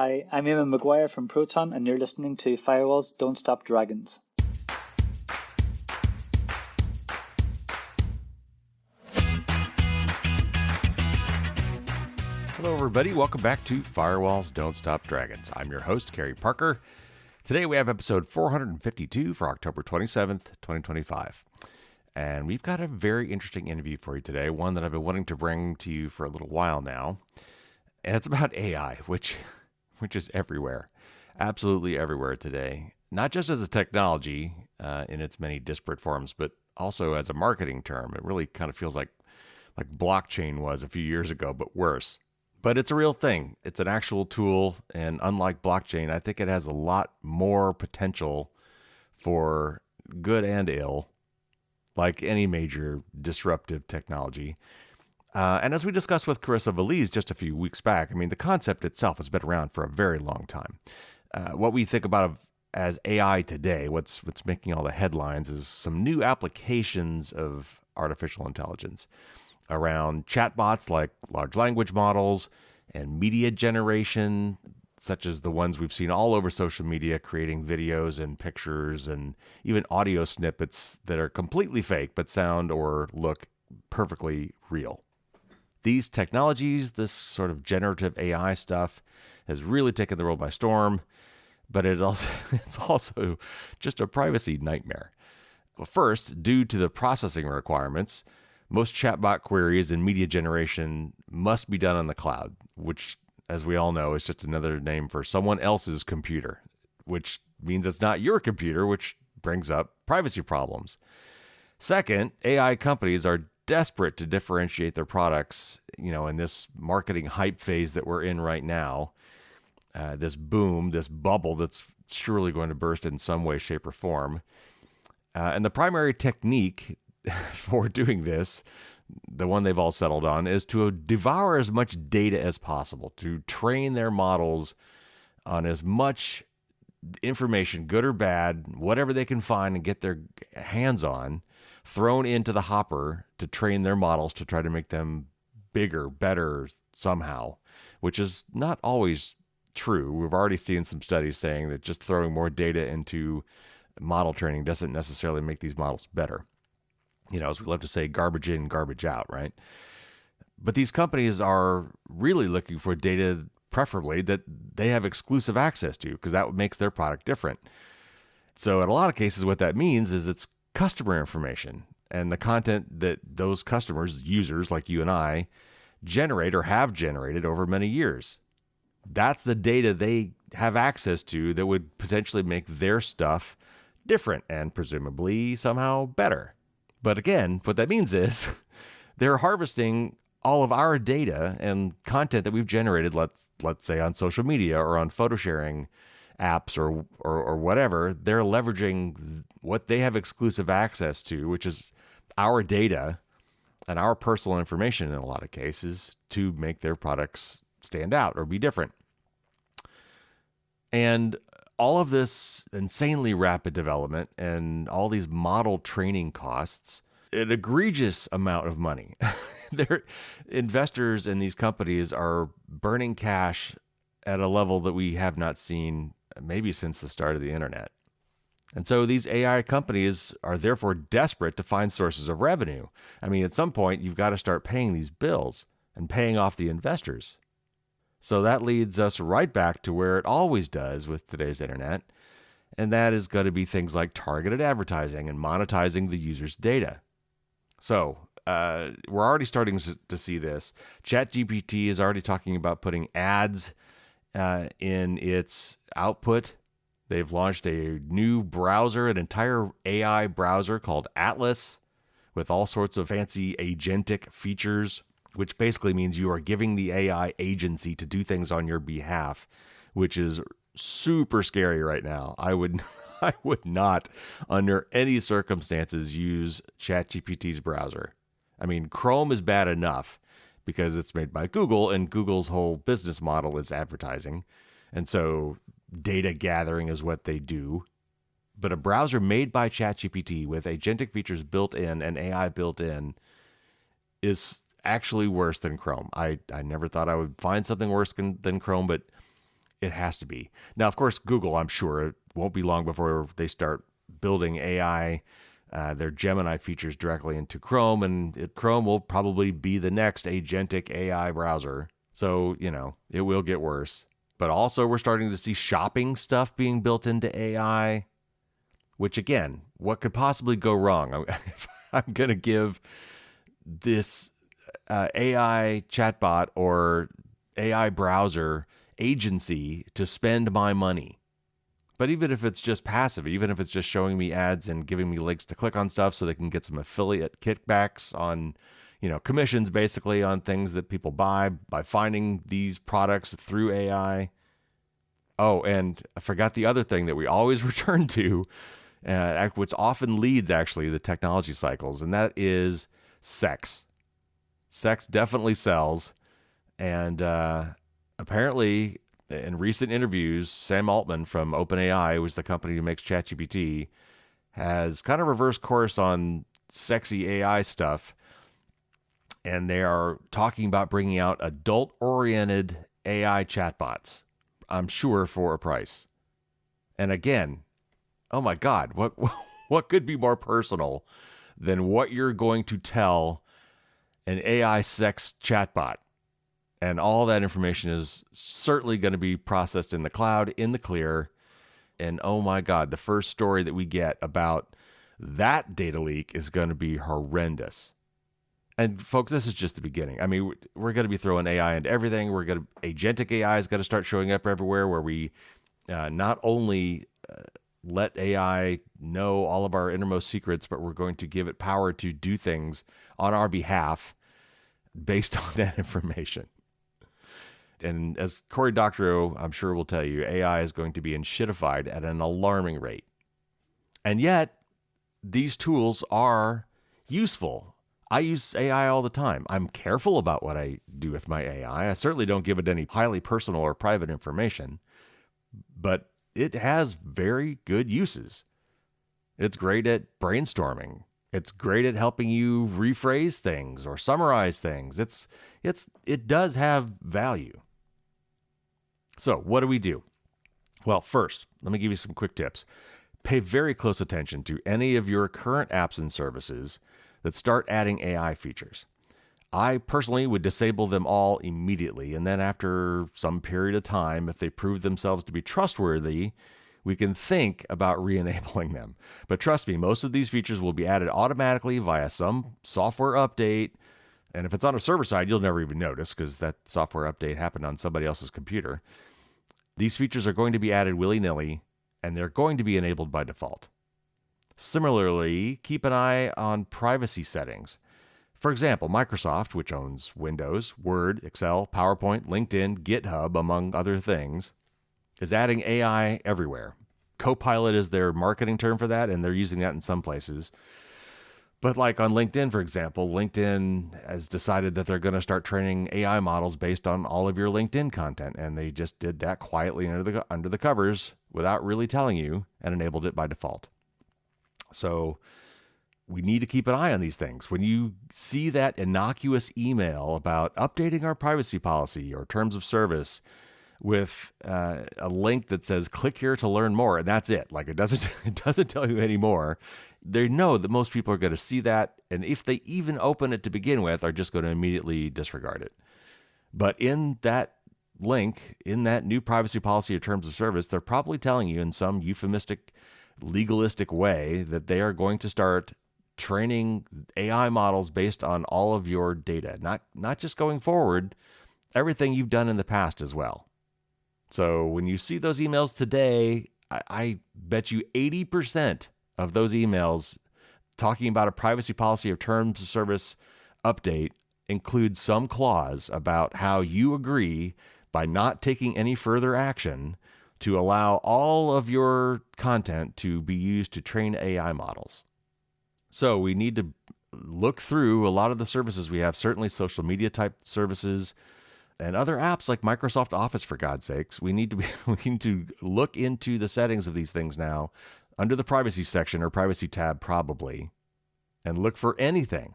Hi, I'm Eamonn Maguire from Proton, and you're listening to Firewalls Don't Stop Dragons. Hello, everybody. Welcome back to Firewalls Don't Stop Dragons. I'm your host, Kerry Parker. Today we have episode 452 for October 27th, 2025. And we've got a very interesting interview for you today, one that I've been wanting to bring to you for a little while now. And it's about AI, which is everywhere, absolutely everywhere today. Not just as a technology in its many disparate forms, but also as a marketing term. It really kind of feels like blockchain was a few years ago, but worse. But it's a real thing. It's an actual tool. And unlike blockchain, I think it has a lot more potential for good and ill, like any major disruptive technology. And as we discussed with Carissa Valise just a few weeks back, I mean, the concept itself has been around for a very long time. What we think about as AI today, what's making all the headlines, is some new applications of artificial intelligence around chatbots like large language models and media generation, such as the ones we've seen all over social media, creating videos and pictures and even audio snippets that are completely fake but sound or look perfectly real. These technologies, this sort of generative AI stuff, has really taken the world by storm, but it's also just a privacy nightmare. Well, first, due to the processing requirements, most chatbot queries and media generation must be done on the cloud, which, as we all know, is just another name for someone else's computer, which means it's not your computer, which brings up privacy problems. Second, AI companies are desperate to differentiate their products, in this marketing hype phase that we're in right now, this boom, this bubble that's surely going to burst in some way, shape, or form. And the primary technique for doing this, the one they've all settled on, is to devour as much data as possible, to train their models on as much information, good or bad, whatever they can find and get their hands on, thrown into the hopper to train their models to try to make them bigger, better somehow, which is not always true. We've already seen some studies saying that just throwing more data into model training doesn't necessarily make these models better. As we love to say, garbage in, garbage out, right? But these companies are really looking for data, preferably, that they have exclusive access to, because that makes their product different. So in a lot of cases, what that means is it's customer information and the content that those customers, users like you and I, generate or have generated over many years. That's the data they have access to that would potentially make their stuff different and presumably somehow better. But again, what that means is they're harvesting all of our data and content that we've generated, let's say on social media or on photo sharing apps or whatever. They're leveraging what they have exclusive access to, which is our data and our personal information in a lot of cases, to make their products stand out or be different. And all of this insanely rapid development and all these model training costs an egregious amount of money. Their investors in these companies are burning cash at a level that we have not seen maybe since the start of the internet. And so these AI companies are therefore desperate to find sources of revenue. I mean, at some point, you've got to start paying these bills and paying off the investors. So that leads us right back to where it always does with today's internet, and that is going to be things like targeted advertising and monetizing the user's data. So we're already starting to see this. ChatGPT is already talking about putting ads in its output. They've launched a new browser, an entire AI browser called Atlas, with all sorts of fancy agentic features, which basically means you are giving the AI agency to do things on your behalf, which is super scary right now. I would not, under any circumstances, use ChatGPT's browser. I mean, Chrome is bad enough because it's made by Google, and Google's whole business model is advertising. And so data gathering is what they do. But a browser made by ChatGPT with agentic features built in and AI built in is actually worse than Chrome. I never thought I would find something worse than Chrome, but It has to be. Now, of course, Google, I'm sure it won't be long before they start building AI, their Gemini features directly into Chrome, and Chrome will probably be the next agentic AI browser. So, it will get worse. But also, we're starting to see shopping stuff being built into AI, which, again, what could possibly go wrong? If I'm going to give this AI chatbot or AI browser agency to spend my money. But even if it's just passive, even if it's just showing me ads and giving me links to click on stuff so they can get some affiliate kickbacks on, commissions basically on things that people buy by finding these products through AI. Oh, and I forgot the other thing that we always return to, which often leads actually the technology cycles, and that is sex. Sex definitely sells. And apparently, in recent interviews, Sam Altman from OpenAI, who is the company who makes ChatGPT, has kind of reversed course on sexy AI stuff. And they are talking about bringing out adult-oriented AI chatbots, I'm sure for a price. And again, oh my God, what could be more personal than what you're going to tell an AI sex chatbot? And all that information is certainly going to be processed in the cloud, in the clear. And oh my God, the first story that we get about that data leak is going to be horrendous. And folks, this is just the beginning. I mean, we're going to be throwing AI into everything. Agentic AI is going to start showing up everywhere, where we not only let AI know all of our innermost secrets, but we're going to give it power to do things on our behalf based on that information. And as Cory Doctorow, I'm sure, will tell you, AI is going to be enshittified at an alarming rate. And yet, these tools are useful. I use AI all the time. I'm careful about what I do with my AI. I certainly don't give it any highly personal or private information, but it has very good uses. It's great at brainstorming. It's great at helping you rephrase things or summarize things. It does have value. So what do we do? Well, first, let me give you some quick tips. Pay very close attention to any of your current apps and services that start adding AI features. I personally would disable them all immediately, and then after some period of time, if they prove themselves to be trustworthy, we can think about re-enabling them. But trust me, most of these features will be added automatically via some software update. And if it's on a server side, you'll never even notice because that software update happened on somebody else's computer. These features are going to be added willy-nilly, and they're going to be enabled by default. Similarly, keep an eye on privacy settings. For example, Microsoft, which owns Windows, Word, Excel, PowerPoint, LinkedIn, GitHub, among other things, is adding AI everywhere. Copilot is their marketing term for that, and they're using that in some places. But like on LinkedIn, for example, LinkedIn has decided that they're going to start training AI models based on all of your LinkedIn content. And they just did that quietly under the covers without really telling you, and enabled it by default. So we need to keep an eye on these things. When you see that innocuous email about updating our privacy policy or terms of service with a link that says click here to learn more, and that's it. Like it doesn't tell you anymore. They know that most people are going to see that, and if they even open it to begin with, are just going to immediately disregard it. But in that link, in that new privacy policy or terms of service, they're probably telling you in some euphemistic, legalistic way that they are going to start training AI models based on all of your data, not just going forward, everything you've done in the past as well. So when you see those emails today, I bet you 80% of those emails talking about a privacy policy or terms of service update include some clause about how you agree, by not taking any further action, to allow all of your content to be used to train AI models. So we need to look through a lot of the services we have, certainly social media type services and other apps like Microsoft Office, for God's sakes. We need to look into the settings of these things now under the privacy section or privacy tab probably, and look for anything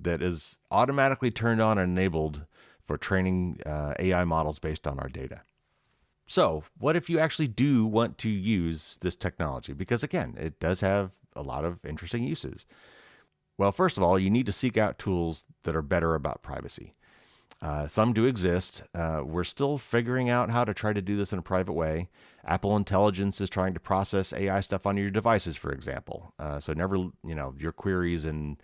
that is automatically turned on and enabled for training AI models based on our data. So, what if you actually do want to use this technology? Because again, it does have a lot of interesting uses. Well, first of all, you need to seek out tools that are better about privacy. Some do exist. We're still figuring out how to try to do this in a private way. Apple Intelligence is trying to process AI stuff on your devices, for example. So never, your queries and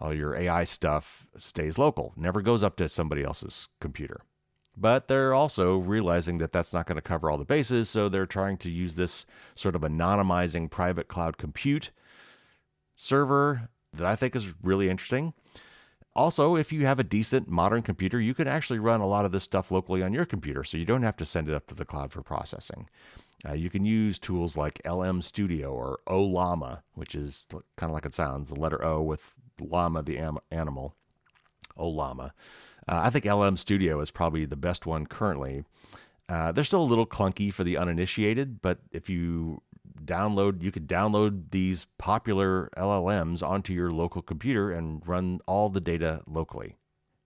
all your AI stuff stays local, never goes up to somebody else's computer. But they're also realizing that that's not going to cover all the bases, so they're trying to use this sort of anonymizing private cloud compute server that I think is really interesting. Also, if you have a decent modern computer, you can actually run a lot of this stuff locally on your computer, so you don't have to send it up to the cloud for processing. You can use tools like LM Studio or Ollama, which is kind of like it sounds, the letter O with llama, the animal. Ollama. I think LM Studio is probably the best one currently. They're still a little clunky for the uninitiated, but if you could download these popular LLMs onto your local computer and run all the data locally.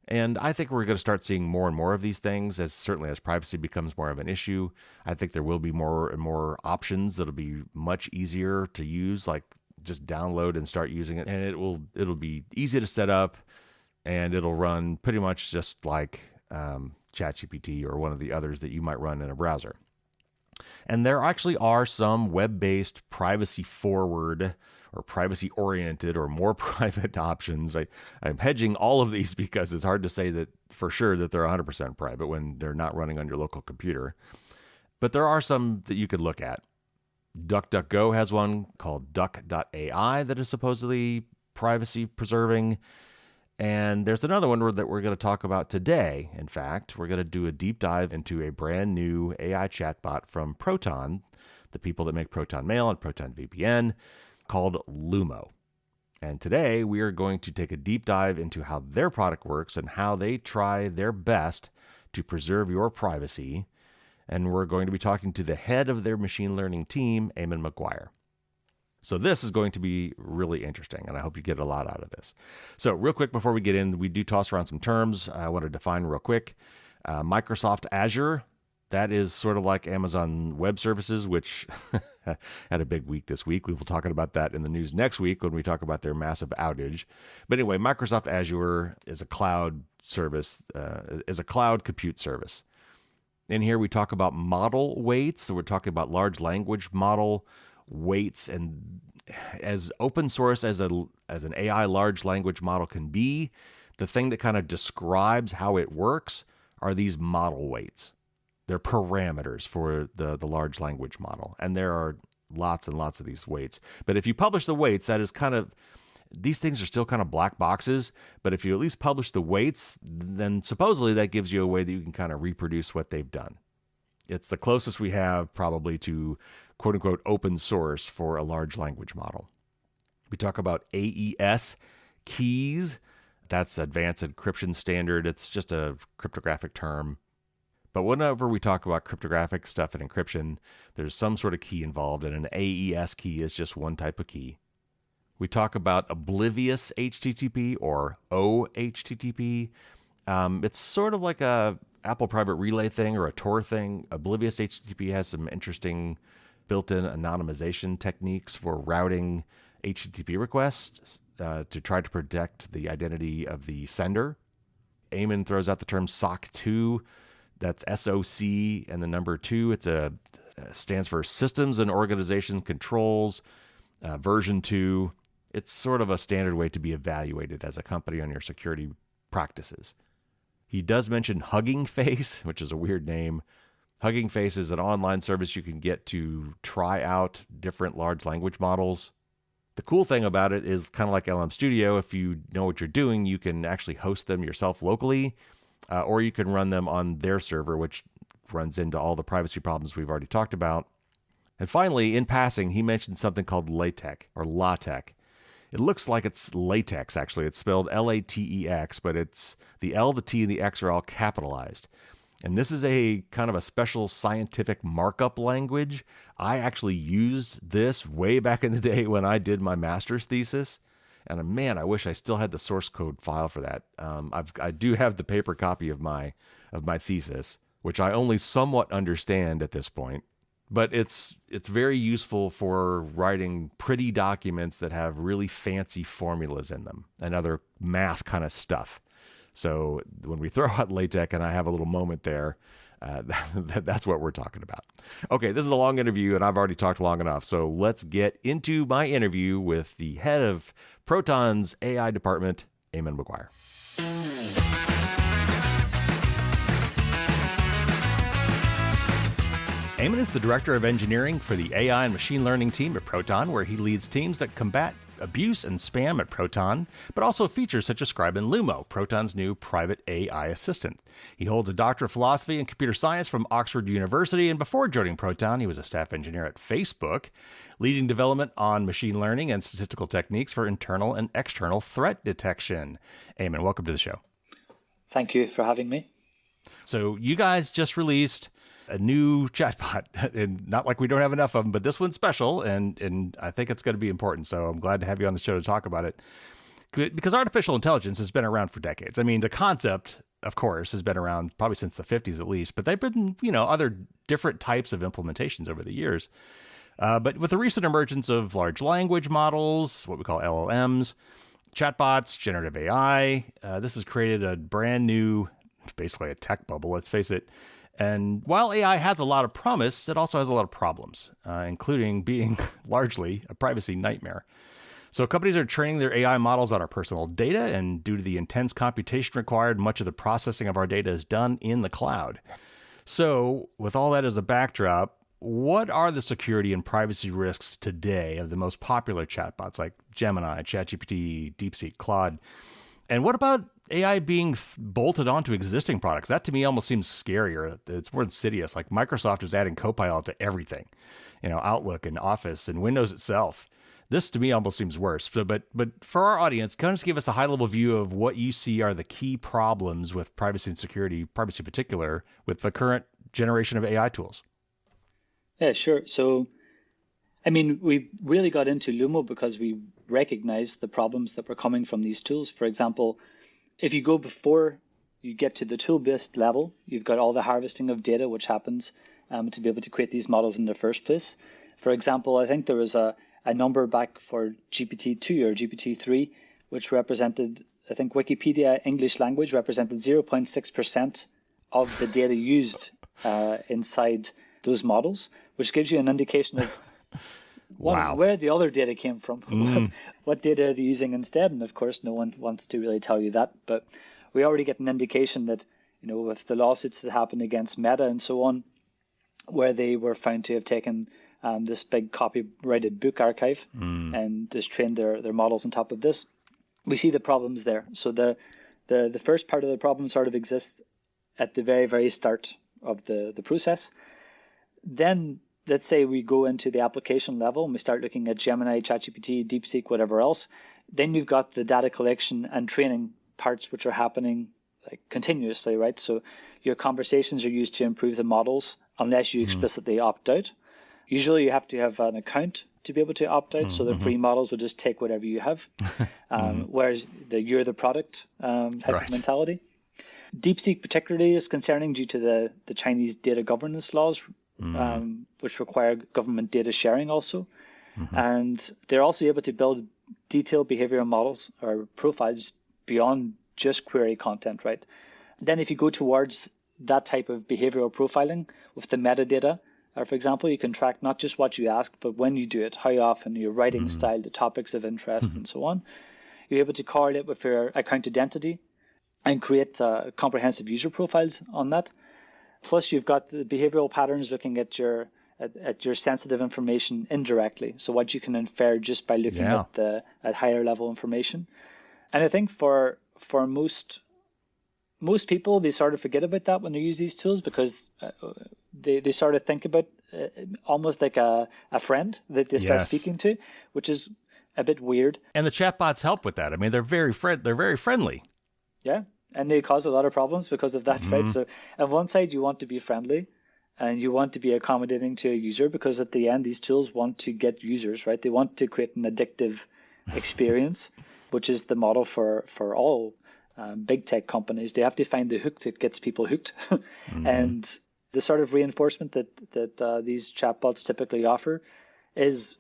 And I think we're going to start seeing more and more of these things, certainly as privacy becomes more of an issue. I think there will be more and more options that'll be much easier to use, like just download and start using it. And it'll be easy to set up, and it'll run pretty much just like ChatGPT or one of the others that you might run in a browser. And there actually are some web-based privacy-forward or privacy-oriented or more private options. I'm hedging all of these because it's hard to say that for sure that they're 100% private when they're not running on your local computer. But there are some that you could look at. DuckDuckGo has one called Duck.ai that is supposedly privacy-preserving. And there's another one that we're going to talk about today. In fact, we're going to do a deep dive into a brand new AI chatbot from Proton, the people that make Proton Mail and Proton VPN, called Lumo. And today we are going to take a deep dive into how their product works and how they try their best to preserve your privacy. And we're going to be talking to the head of their machine learning team, Eamonn Maguire. So this is going to be really interesting, and I hope you get a lot out of this. So real quick before we get in, we do toss around some terms I want to define real quick. Microsoft Azure, that is sort of like Amazon Web Services, which had a big week this week. We will talk about that in the news next week when we talk about their massive outage. But anyway, Microsoft Azure is a cloud service, is a cloud compute service. In here, we talk about model weights. So we're talking about large language model weights, and as open source as an AI large language model can be, the thing that kind of describes how it works are these model weights. They're parameters for the large language model, and there are lots and lots of these weights. But if you publish the weights, that is kind of, these things are still kind of black boxes, but if you at least publish the weights, then supposedly that gives you a way that you can kind of reproduce what they've done. It's the closest we have probably to quote unquote open source for a large language model. We talk about AES keys. That's Advanced Encryption Standard. It's just a cryptographic term. But whenever we talk about cryptographic stuff and encryption, there's some sort of key involved, and an AES key is just one type of key. We talk about oblivious HTTP or OHTTP. It's sort of like a Apple Private Relay thing or a Tor thing. Oblivious HTTP has some interesting built-in anonymization techniques for routing HTTP requests to try to protect the identity of the sender. Eamonn throws out the term SOC 2. That's SOC and the number 2. It stands for Systems and Organization Controls, version 2. It's sort of a standard way to be evaluated as a company on your security practices. He does mention Hugging Face, which is a weird name. Hugging Face is an online service you can get to try out different large language models. The cool thing about it is kind of like LM Studio. If you know what you're doing, you can actually host them yourself locally, or you can run them on their server, which runs into all the privacy problems we've already talked about. And finally, in passing, he mentioned something called LaTeX or LaTeX. It looks like it's latex, actually. It's spelled LATEX, but it's the L, the T, and the X are all capitalized. And this is a kind of a special scientific markup language. I actually used this way back in the day when I did my master's thesis. And man, I wish I still had the source code file for that. I do have the paper copy of my thesis, which I only somewhat understand at this point. But it's very useful for writing pretty documents that have really fancy formulas in them and other math kind of stuff. So when we throw out LaTeX and I have a little moment there, that's what we're talking about. Okay, this is a long interview and I've already talked long enough. So let's get into my interview with the head of Proton's AI department, Eamonn Maguire. Eamonn is the Director of Engineering for the AI and Machine Learning team at Proton, where he leads teams that combat abuse and spam at Proton, but also features such as Scribe and Lumo, Proton's new private AI assistant. He holds a Doctor of Philosophy in Computer Science from Oxford University, and before joining Proton, he was a staff engineer at Facebook, leading development on machine learning and statistical techniques for internal and external threat detection. Eamonn, welcome to the show. Thank you for having me. So you guys just released a new chatbot, and not like we don't have enough of them, but this one's special, and I think it's going to be important. So I'm glad to have you on the show to talk about it, because artificial intelligence has been around for decades. I mean, the concept, of course, has been around probably since the 50s at least, but they've been, other different types of implementations over the years. But with the recent emergence of large language models, what we call LLMs, chatbots, generative AI, this has created a brand new, basically a tech bubble, let's face it. And while AI has a lot of promise, it also has a lot of problems, including being largely a privacy nightmare. So companies are training their AI models on our personal data, and due to the intense computation required, much of the processing of our data is done in the cloud. So with all that as a backdrop, what are the security and privacy risks today of the most popular chatbots like Gemini, ChatGPT, DeepSeek, Claude? And what about AI being bolted onto existing products? That to me almost seems scarier. It's more insidious. Like Microsoft is adding Copilot to everything, Outlook and Office and Windows itself. This to me almost seems worse. So, but for our audience, kind of just give us a high level view of what you see are the key problems with privacy and security, privacy in particular, with the current generation of AI tools. Yeah, sure. So, we really got into Lumo because we recognized the problems that were coming from these tools. For example, if you go before you get to the tool-based level, you've got all the harvesting of data, which happens to be able to create these models in the first place. For example, I think there was a number back for GPT-2 or GPT-3, which represented, I think Wikipedia English language represented 0.6% of the data used inside those models, which gives you an indication of where the other data came from. What data are they using instead? And of course, no one wants to really tell you that. But we already get an indication that, with the lawsuits that happened against Meta and so on, where they were found to have taken this big copyrighted book archive and just trained their models on top of this, we see the problems there. So the first part of the problem sort of exists at the very, very start of the process. Then let's say we go into the application level and we start looking at Gemini, ChatGPT, DeepSeek, whatever else. Then you've got the data collection and training parts, which are happening continuously, right? So your conversations are used to improve the models unless you explicitly opt out. Usually you have to have an account to be able to opt out. So the free models will just take whatever you have, whereas you're the product type of mentality. DeepSeek particularly is concerning due to the Chinese data governance laws, which require government data sharing also. And they're also able to build detailed behavioral models or profiles beyond just query content, right? Then if you go towards that type of behavioral profiling with the metadata, for example, you can track not just what you ask, but when you do it, how often, your writing style, the topics of interest, and so on. You're able to correlate with your account identity and create comprehensive user profiles on that. Plus, you've got the behavioral patterns looking at your sensitive information indirectly. So what you can infer just by looking at higher level information. And I think for most people, they sort of forget about that when they use these tools because they sort of think about almost like a friend that they start speaking to, which is a bit weird. And the chatbots help with that. I mean, they're very friendly. Yeah. And they cause a lot of problems because of that, right? So on one side, you want to be friendly and you want to be accommodating to a user because at the end, these tools want to get users, right? They want to create an addictive experience, which is the model for all big tech companies, they have to find the hook that gets people hooked. And the sort of reinforcement that these chatbots typically offer is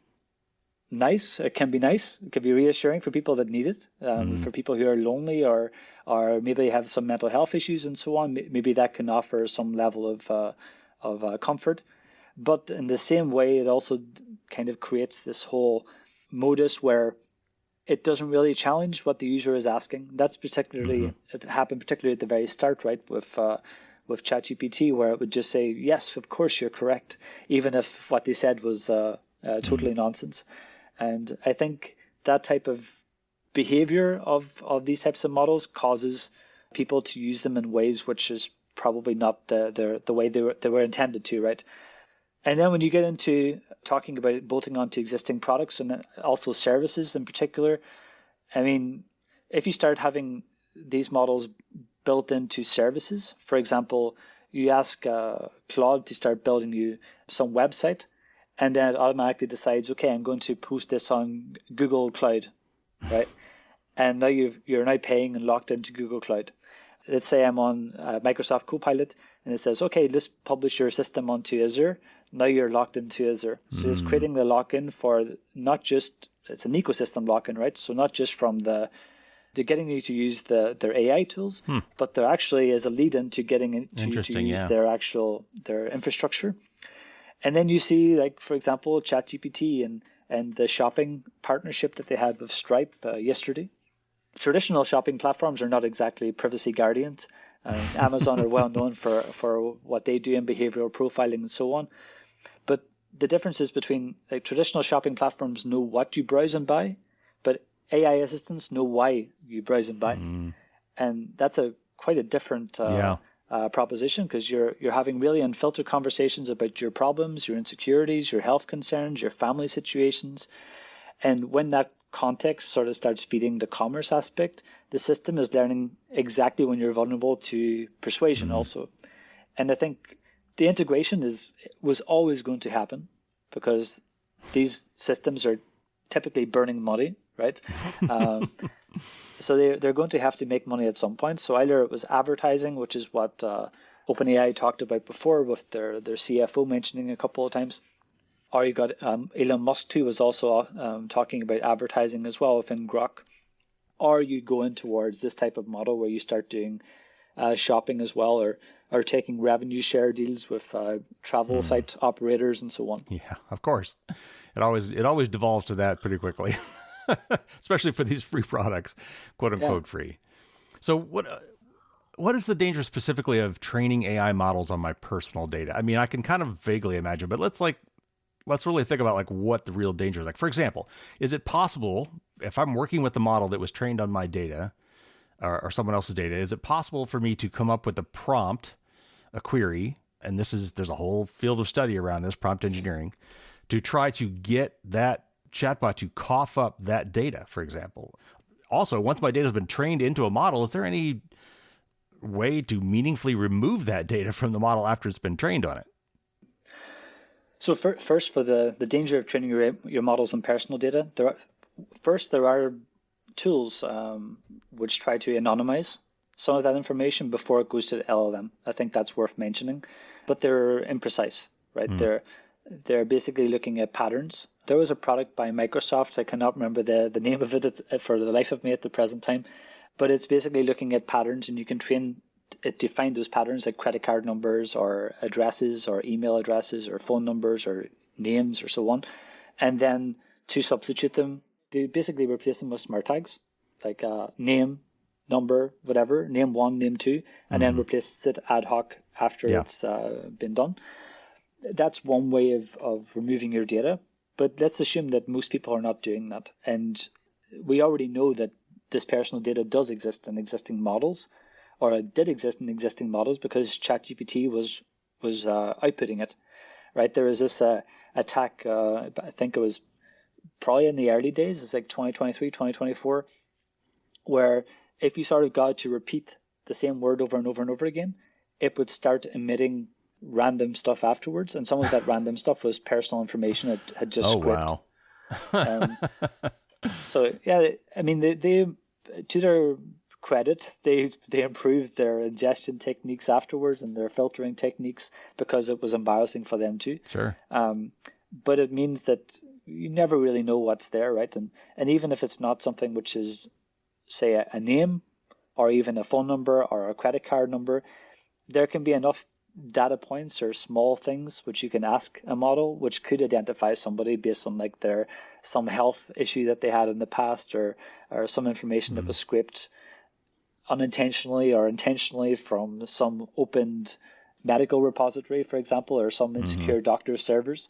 nice. It can be nice. It can be reassuring for people that need it, for people who are lonely or maybe have some mental health issues and so on. Maybe that can offer some level of comfort. But in the same way, it also kind of creates this whole modus where it doesn't really challenge what the user is asking. That's particularly it happened particularly at the very start, right, with ChatGPT, where it would just say, yes, of course you're correct, even if what they said was totally nonsense. And I think that type of behavior of these types of models causes people to use them in ways which is probably not the way they were intended to, right? And then when you get into talking about bolting onto existing products and also services in particular, I mean, if you start having these models built into services, for example, you ask Claude to start building you some website, and then it automatically decides, okay, I'm going to post this on Google Cloud, right? And now you're now paying and locked into Google Cloud. Let's say I'm on Microsoft Copilot, and it says, okay, let's publish your system onto Azure. Now you're locked into Azure. So it's creating the lock-in for not just, it's an ecosystem lock-in, right? So not just from they're getting you to use their AI tools, but there actually is a lead-in to getting into to use their infrastructure. And then you see, like, for example, ChatGPT and the shopping partnership that they had with Stripe yesterday. Traditional shopping platforms are not exactly privacy guardians. Amazon are well known for what they do in behavioral profiling and so on. But the differences between, like, traditional shopping platforms know what you browse and buy, but AI assistants know why you browse and buy. And that's quite a different proposition, because you're having really unfiltered conversations about your problems, your insecurities, your health concerns, your family situations. And when that context sort of starts feeding the commerce aspect, the system is learning exactly when you're vulnerable to persuasion also. And I think the integration was always going to happen, because these systems are typically burning money, right? So they're going to have to make money at some point. So either it was advertising, which is what OpenAI talked about before with their CFO mentioning a couple of times, or you got Elon Musk too was also talking about advertising as well within Grok, or you go in towards this type of model where you start doing shopping as well, or taking revenue share deals with travel site operators and so on. Yeah, of course. It always devolves to that pretty quickly, especially for these free products, quote unquote free. So what is the danger specifically of training AI models on my personal data? I mean, I can kind of vaguely imagine, but let's really think about like what the real danger is. Like, for example, is it possible, if I'm working with the model that was trained on my data or someone else's data, is it possible for me to come up with a prompt, a query, and there's a whole field of study around this, prompt engineering, to try to get that chatbot to cough up that data, for example? Also, once my data has been trained into a model, is there any way to meaningfully remove that data from the model after it's been trained on it? So first, for the danger of training your models on personal data, there are tools which try to anonymize some of that information before it goes to the LLM. I think that's worth mentioning, but they're imprecise, right? They're basically looking at patterns. There was a product by Microsoft, I cannot remember the name of it for the life of me at the present time, but it's basically looking at patterns, and you can train it to find those patterns like credit card numbers or addresses or email addresses or phone numbers or names or so on. And then to substitute them, they basically replace them with smart tags like name, number, whatever, name one, name two, and then replace it ad hoc after it's been done. That's one way of removing your data. But let's assume that most people are not doing that. And we already know that this personal data does exist in existing models, or it did exist in existing models because ChatGPT was outputting it, right? There was this attack, I think it was probably in the early days, it's like 2023, 2024, where if you sort of got to repeat the same word over and over and over again, it would start emitting random stuff afterwards. And some of that random stuff was personal information it had just scraped. Wow. So, yeah, I mean, they to their credit. They improved their ingestion techniques afterwards and their filtering techniques because it was embarrassing for them too. Sure. But it means that you never really know what's there, right? And even if it's not something which is, say, a name or even a phone number or a credit card number, there can be enough data points or small things which you can ask a model which could identify somebody based on like some health issue that they had in the past or some information that was scraped unintentionally or intentionally from some opened medical repository, for example, or some insecure doctor servers.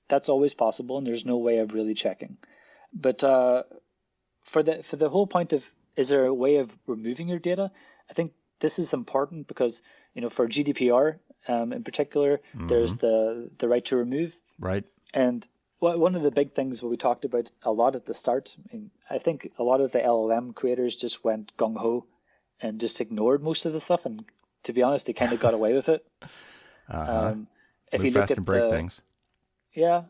That's always possible, and there's no way of really checking. But for the whole point of, is there a way of removing your data? I think this is important because, for GDPR in particular, there's the right to remove. Right. And one of the big things we talked about a lot at the start, I think a lot of the LLM creators just went gung-ho and just ignored most of the stuff. And to be honest, they kind of got away with it. If Move you look fast at and break things. Yeah.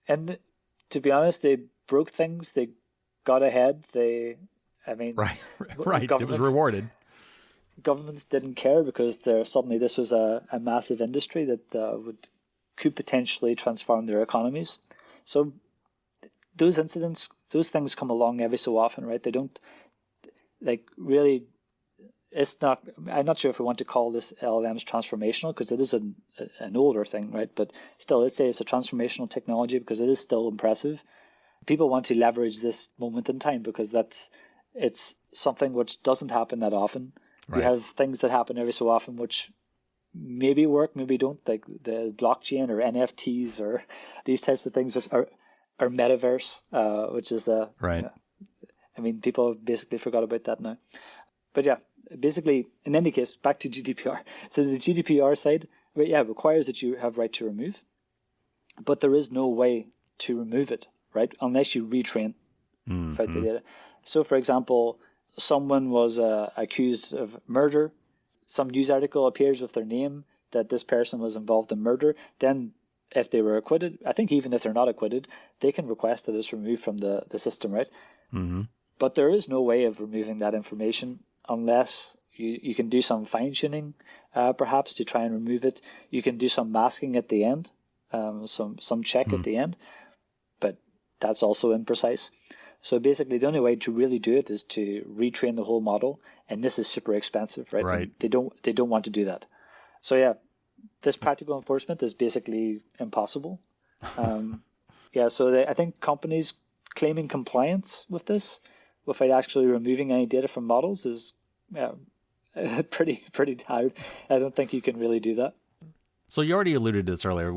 And to be honest, they broke things. They got ahead. Right. It was rewarded. Governments didn't care because suddenly this was a massive industry that could potentially transform their economies. So those things come along every so often, right? They don't really. It's not. I'm not sure if we want to call this LLMs transformational because it is an older thing, right? But still, let's say it's a transformational technology because it is still impressive. People want to leverage this moment in time because it's something which doesn't happen that often. Right. You have things that happen every so often which maybe work, maybe don't, like the blockchain or NFTs or these types of things which are metaverse, which is right. People have basically forgot about that now. But yeah. Basically, in any case, back to GDPR. So the GDPR side, requires that you have right to remove, but there is no way to remove it, right? Unless you retrain the data. So, for example, someone was accused of murder. Some news article appears with their name that this person was involved in murder. Then, if they were acquitted, I think even if they're not acquitted, they can request that it's removed from the system, right? But there is no way of removing that information unless you can do some fine-tuning, perhaps, to try and remove it. You can do some masking at the end, some check at the end, but that's also imprecise. So basically, the only way to really do it is to retrain the whole model, and this is super expensive, right? Right. They don't want to do that. So yeah, this practical enforcement is basically impossible. So I think companies claiming compliance with this, without actually removing any data from models, is pretty hard. I don't think you can really do that. So you already alluded to this earlier.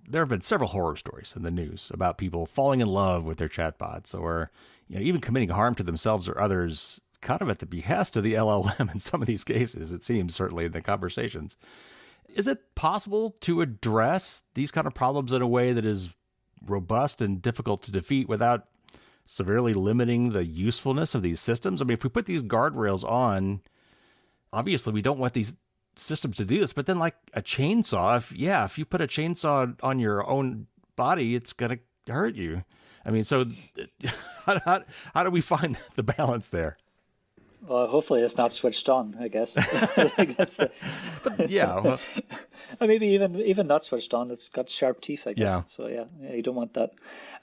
There have been several horror stories in the news about people falling in love with their chatbots, or even committing harm to themselves or others, kind of at the behest of the LLM in some of these cases. It seems, certainly in the conversations. Is it possible to address these kind of problems in a way that is robust and difficult to defeat without severely limiting the usefulness of these systems? I mean, if we put these guardrails on, obviously we don't want these systems to do this, but then like a chainsaw, if you put a chainsaw on your own body, it's going to hurt you. I mean, so how do we find the balance there? Well, hopefully it's not switched on, I guess. Or maybe even not switched on. It's got sharp teeth, I guess. Yeah. So yeah, you don't want that.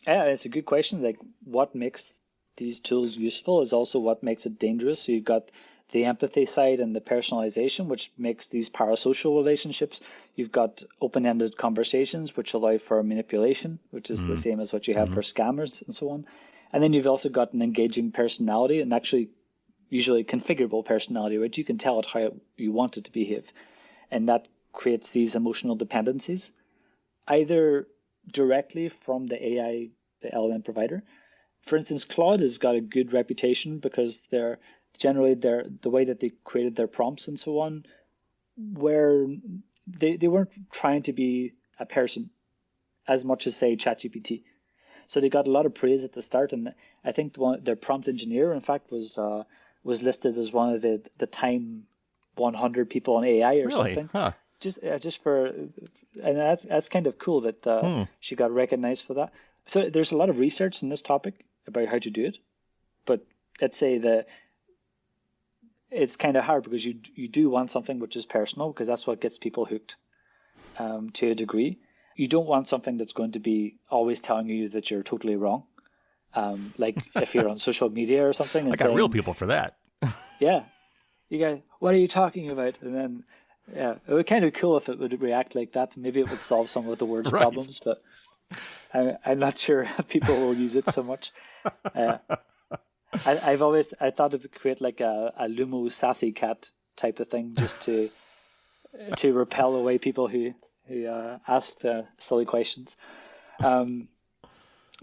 Yeah, it's a good question. Like, what makes these tools useful is also what makes it dangerous. So you've got the empathy side and the personalization, which makes these parasocial relationships. You've got open-ended conversations, which allow for manipulation, which is the same as what you have for scammers and so on. And then you've also got an engaging personality, and actually usually configurable personality, right? You can tell it how you want it to behave. And that creates these emotional dependencies, either directly from the AI, the LLM provider. For instance, Claude has got a good reputation because they're the way that they created their prompts and so on, where they weren't trying to be a person as much as, say, ChatGPT. So they got a lot of praise at the start, and I think their prompt engineer, in fact, was listed as one of the Time 100 people on AI or something. Huh. Just for, and that's kind of cool that she got recognized for that. So there's a lot of research in this topic about how to do it, but let's say it's kind of hard because you do want something which is personal, because that's what gets people hooked to a degree. You don't want something that's going to be always telling you that you're totally wrong. Like if you're on social media or something I and got real saying, people for that. yeah, you guys, what are you talking about? And then, yeah, it would kind of cool if it would react like that. Maybe it would solve some of the world's Right. problems, but I'm not sure people will use it so much. Uh, I thought it would create like a Lumo sassy cat type of thing, just to repel away people who asked silly questions. Um,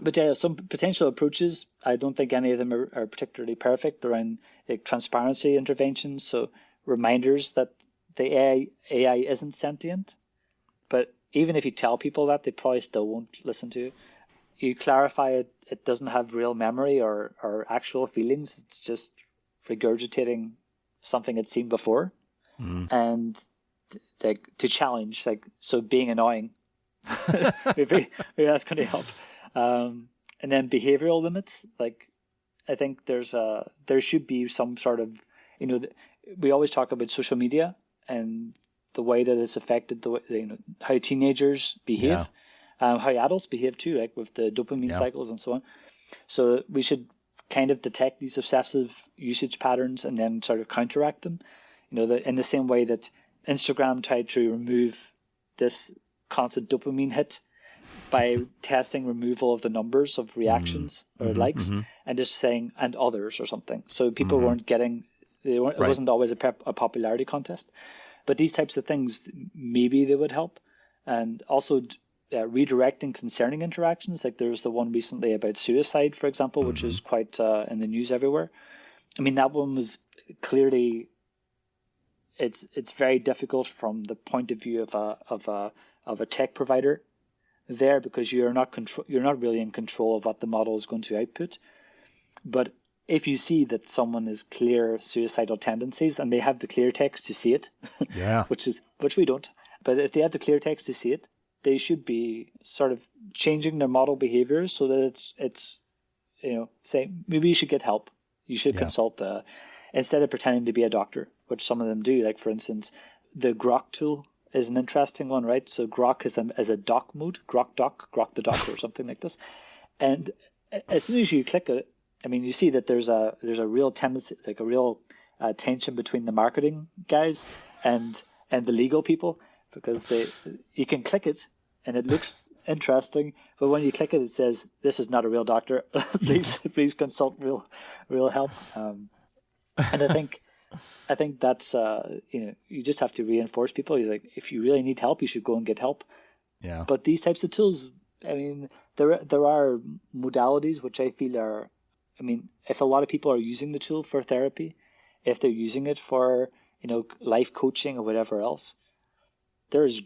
but yeah, some potential approaches. I don't think any of them are particularly perfect around like transparency interventions. So reminders that the AI isn't sentient, but even if you tell people that, they probably still won't listen to you. You clarify it doesn't have real memory or actual feelings. It's just regurgitating something it's seen before. Mm. And like to challenge, like, so being annoying, maybe that's going to help. And then behavioral limits, like I think there should be some sort of, we always talk about social media and the way that it's affected the way, how teenagers behave, how adults behave too, like with the dopamine cycles and so on. So we should kind of detect these obsessive usage patterns and then sort of counteract them. In the same way that Instagram tried to remove this constant dopamine hit by testing removal of the numbers of reactions or likes and just saying and others or something. So people weren't getting, it wasn't always a popularity contest. But these types of things, maybe they would help. And also redirecting concerning interactions. Like there was the one recently about suicide, for example, which is quite in the news everywhere. I mean, that one was clearly, it's very difficult from the point of view of a tech provider there, because you're not really in control of what the model is going to output. But if you see that someone is clear suicidal tendencies and they have the clear text to see it, which we don't, but if they have the clear text to see it, they should be sort of changing their model behaviors so that it's say maybe you should get help. You should consult instead of pretending to be a doctor, which some of them do. Like for instance, the Grok tool is an interesting one, right? So Grok is a doc mode, Grok the doctor or something like this. And as soon as you click it, I mean, you see that there's a real tendency, like a real tension between the marketing guys and the legal people, because you can click it and it looks interesting, but when you click it, it says this is not a real doctor. please consult real help. And I think that's you just have to reinforce people. He's like, if you really need help, you should go and get help. Yeah. But these types of tools, I mean, there are modalities which I feel are, I mean, if a lot of people are using the tool for therapy, if they're using it for life coaching or whatever else, there's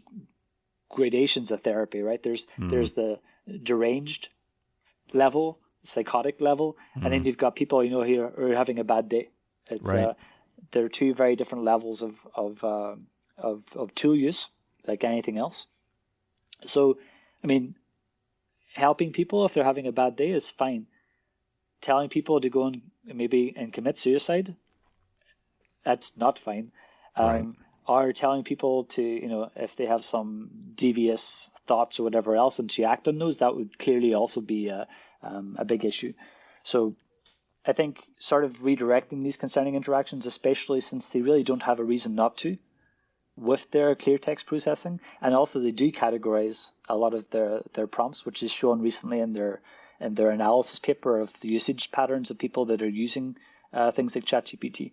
gradations of therapy, right? There's the deranged level, psychotic level, and then you've got people who are having a bad day. It's there are two very different levels of tool use, like anything else. So, I mean, helping people if they're having a bad day is fine. Telling people to go and commit suicide, that's not fine. Or telling people to, if they have some devious thoughts or whatever else and to act on those, that would clearly also be a big issue. So I think sort of redirecting these concerning interactions, especially since they really don't have a reason not to, with their clear text processing, and also they do categorize a lot of their prompts, which is shown recently in their analysis paper of the usage patterns of people that are using things like ChatGPT.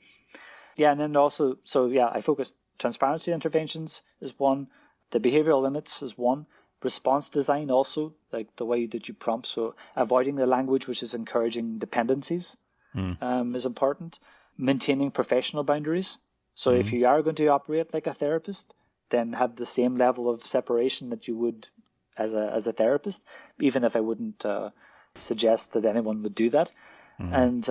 Yeah, and then also, I focused transparency interventions is one, the behavioral limits is one, response design also, like the way that you prompt, so avoiding the language which is encouraging dependencies is important. Maintaining professional boundaries. So if you are going to operate like a therapist, then have the same level of separation that you would as a therapist, even if I wouldn't suggest that anyone would do that. And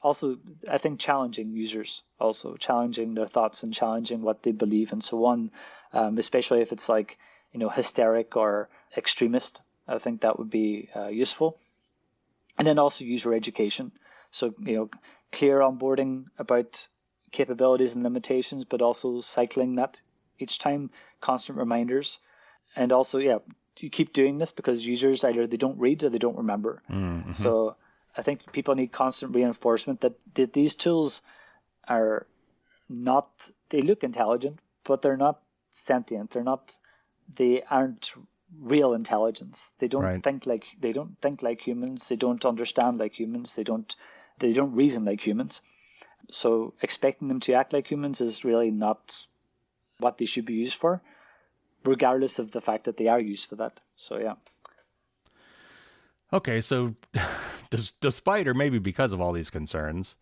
also, I think challenging users, also challenging their thoughts and challenging what they believe and so on, especially if it's like, hysteric or extremist. I think that would be useful. And then also user education. So, clear onboarding about capabilities and limitations, but also cycling that each time, constant reminders. And also, yeah, you keep doing this because users either they don't read or they don't remember. Mm-hmm. So I think people need constant reinforcement that these tools are not, they look intelligent, but they're not sentient. They aren't real intelligence. They don't think like humans. They don't understand like humans. They don't reason like humans. So expecting them to act like humans is really not what they should be used for, regardless of the fact that they are used for that. So yeah. Okay, so despite or maybe because of all these concerns,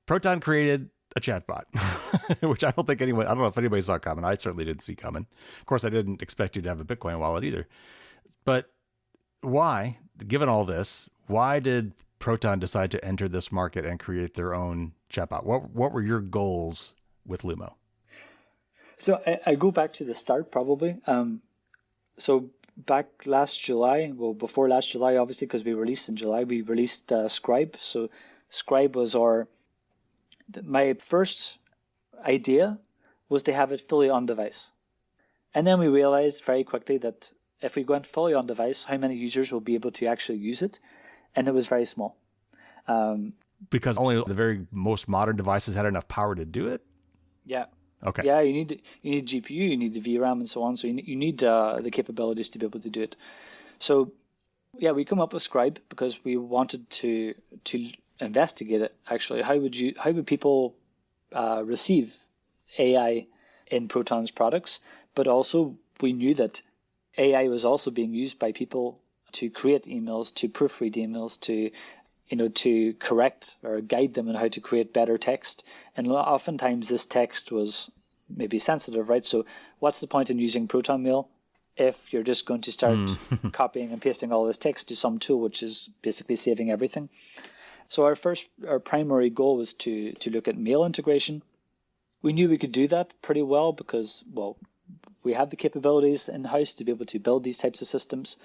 Proton created a chatbot, which I don't know if anybody saw coming. I certainly didn't see coming. Of course, I didn't expect you to have a Bitcoin wallet either. But why, given all this, why did Proton decide to enter this market and create their own chatbot? What were your goals with Lumo? So I go back to the start probably. So back last July, well, before last July, obviously, because we released in July, we released Scribe. So Scribe was my first idea was to have it fully on device. And then we realized very quickly that if we went fully on device, how many users will be able to actually use it? And it was very small. Because only the very most modern devices had enough power to do it? Yeah. Okay. Yeah, you need GPU, you need the VRAM and so on. So you need the capabilities to be able to do it. So yeah, we come up with Scribe because we wanted to investigate it. Actually, how would people receive AI in Proton's products? But also we knew that AI was also being used by people to create emails, to proofread emails, to correct or guide them on how to create better text. And oftentimes this text was maybe sensitive, right? So what's the point in using Proton Mail if you're just going to start copying and pasting all this text to some tool, which is basically saving everything? So our primary goal was to look at mail integration. We knew we could do that pretty well because, well, we had the capabilities in-house to be able to build these types of systems.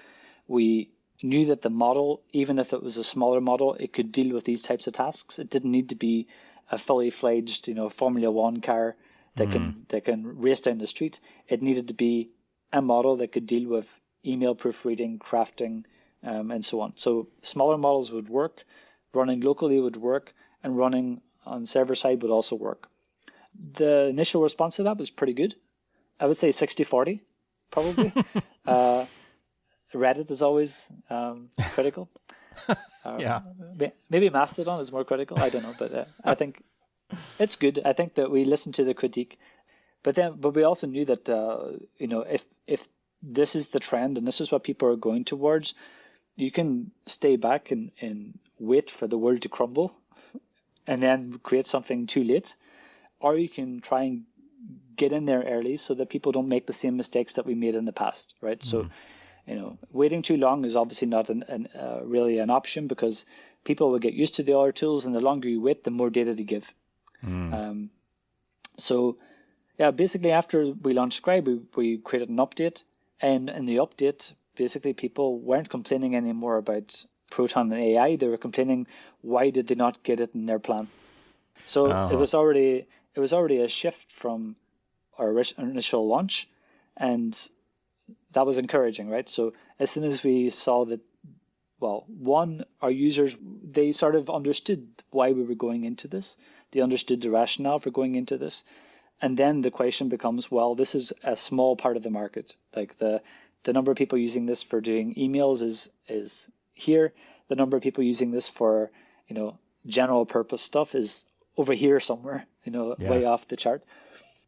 We knew that the model, even if it was a smaller model, it could deal with these types of tasks. It didn't need to be a fully fledged, Formula One car that can race down the street. It needed to be a model that could deal with email proofreading, crafting, and so on. So smaller models would work, running locally would work, and running on server side would also work. The initial response to that was pretty good. I would say 60-40, probably. Reddit is always critical. Yeah. Maybe Mastodon is more critical. I don't know, but I think it's good. I think that we listened to the critique, but we also knew that if this is the trend and this is what people are going towards, you can stay back and wait for the world to crumble, and then create something too late, or you can try and get in there early so that people don't make the same mistakes that we made in the past, right? So, waiting too long is obviously not really an option because people will get used to the other tools, and the longer you wait, the more data they give. So, yeah, basically after we launched Scribe, we created an update, and in the update, basically people weren't complaining anymore about Proton and AI. They were complaining, why did they not get it in their plan? So it was already a shift from our initial launch, and that was encouraging, right? So as soon as we saw that, well, one, our users, they sort of understood why we were going into this. They understood the rationale for going into this. And then the question becomes, well, this is a small part of the market. Like the number of people using this for doing emails is here. The number of people using this for, general purpose stuff is over here somewhere, way off the chart.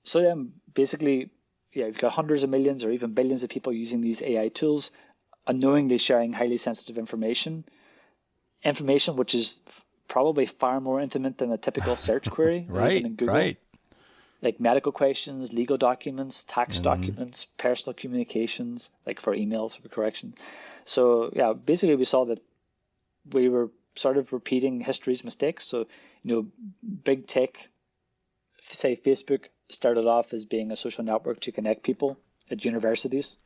So then basically, you've got hundreds of millions or even billions of people using these AI tools, unknowingly sharing highly sensitive information which is probably far more intimate than a typical search query, right, even in Google. Right. Like medical questions, legal documents, tax documents, personal communications, like for emails, for corrections. So yeah, basically we saw that we were sort of repeating history's mistakes. So, big tech, say Facebook, started off as being a social network to connect people at universities.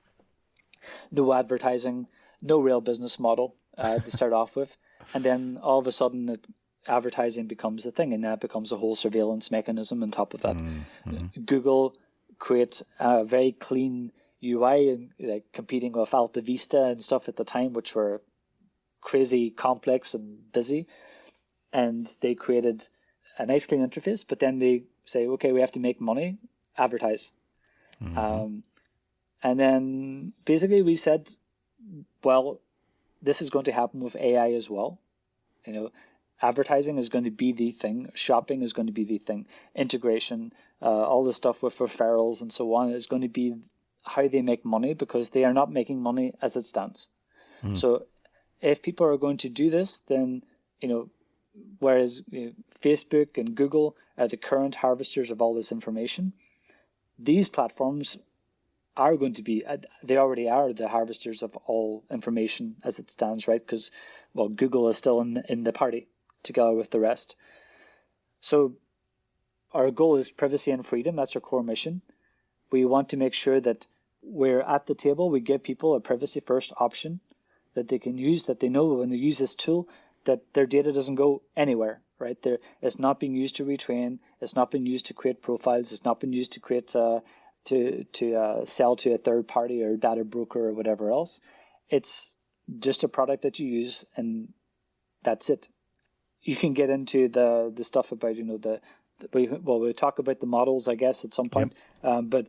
No advertising, no real business model to start off with. And then all of a sudden advertising becomes a thing, and that becomes a whole surveillance mechanism on top of that. Mm-hmm. Google creates a very clean UI, and like competing with Alta Vista and stuff at the time, which were crazy complex and busy. And they created a nice clean interface, but then they say, okay, we have to make money, advertise. Mm-hmm. And then basically we said, well, this is going to happen with AI as well. You know, advertising is going to be the thing. Shopping is going to be the thing. Integration, all the stuff with referrals and so on is going to be how they make money, because they are not making money as it stands. Mm. So if people are going to do this, then, whereas Facebook and Google are the current harvesters of all this information, these platforms are going to be, they already are the harvesters of all information as it stands, right? Because, well, Google is still in the party together with the rest. So our goal is privacy and freedom. That's our core mission. We want to make sure that we're at the table. We give people a privacy first option that they can use, that they know when they use this tool that their data doesn't go anywhere, right? It's not being used to retrain. It's not being used to create profiles. It's not being used to create to sell to a third party or data broker or whatever else. It's just a product that you use, and that's it. You can get into the stuff about we'll talk about the models, I guess, at some point. Yep. But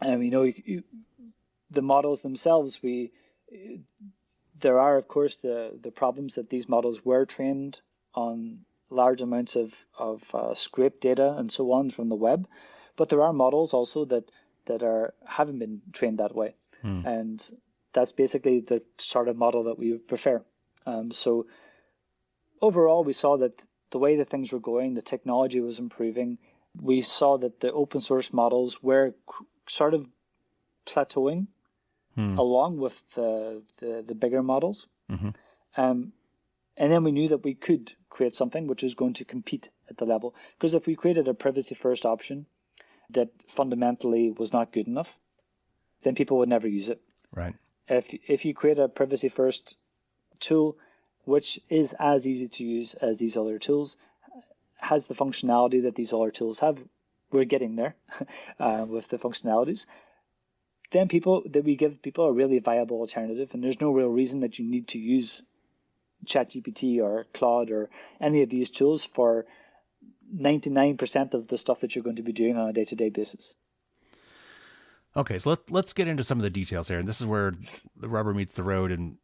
the models themselves, there are, of course, the problems that these models were trained on large amounts of scraped data and so on from the web, but there are models also that haven't been trained that way, and that's basically the sort of model that we prefer. So overall, we saw that the way that things were going, the technology was improving. We saw that the open source models were sort of plateauing along with the bigger models. Mm-hmm. And then we knew that we could create something which was going to compete at the level. Because if we created a privacy first option that fundamentally was not good enough, then people would never use it. Right. If you create a privacy first tool which is as easy to use as these other tools, has the functionality that these other tools have, we're getting there with the functionalities, then we give people a really viable alternative, and there's no real reason that you need to use ChatGPT or Claude or any of these tools for 99% of the stuff that you're going to be doing on a day-to-day basis. Okay, so let's get into some of the details here, and this is where the rubber meets the road, and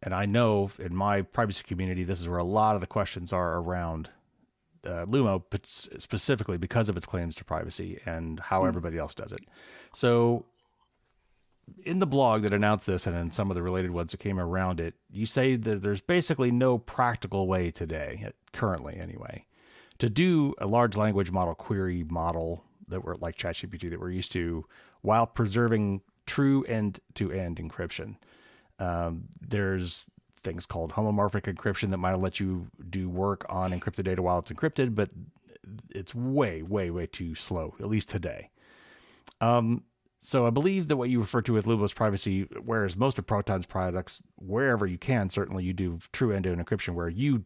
I know in my privacy community, this is where a lot of the questions are around Lumo, but specifically because of its claims to privacy and how everybody else does it. So in the blog that announced this, and in some of the related ones that came around it, you say that there's basically no practical way today, currently anyway, to do a large language model query model that we're like ChatGPT that we're used to, while preserving true end-to-end encryption. There's things called homomorphic encryption that might let you do work on encrypted data while it's encrypted, but it's way, way, way too slow, at least today. So I believe that what you refer to with Lumo's privacy, whereas most of Proton's products, wherever you can, certainly you do true end-to-end encryption where you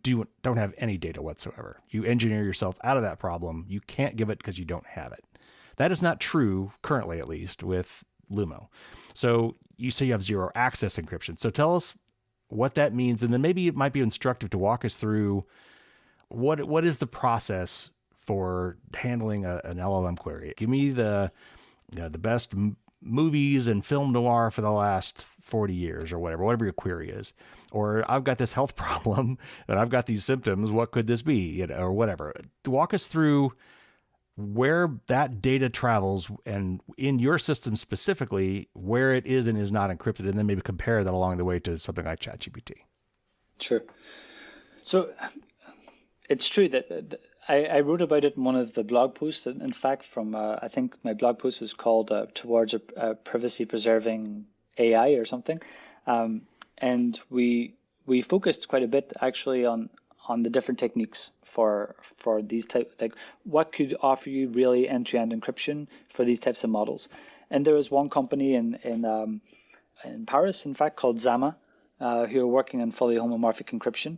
don't have any data whatsoever. You engineer yourself out of that problem. You can't give it because you don't have it. That is not true, currently at least, with Lumo. So you say you have zero access encryption. So tell us what that means, and then maybe it might be instructive to walk us through what is the process for handling an LLM query. Give me the best movies and film noir for the last 40 years or whatever your query is. Or I've got this health problem and I've got these symptoms. What could this be? Or whatever. Walk us through where that data travels, and in your system specifically, where it is and is not encrypted, and then maybe compare that along the way to something like ChatGPT. Sure. So it's true that I wrote about it in one of the blog posts. In fact, from I think my blog post was called "Towards a Privacy Preserving AI" or something, and we focused quite a bit actually on the different techniques for these type, like what could offer you really end-to-end encryption for these types of models. And there was one company in Paris, in fact, called Zama, who are working on fully homomorphic encryption.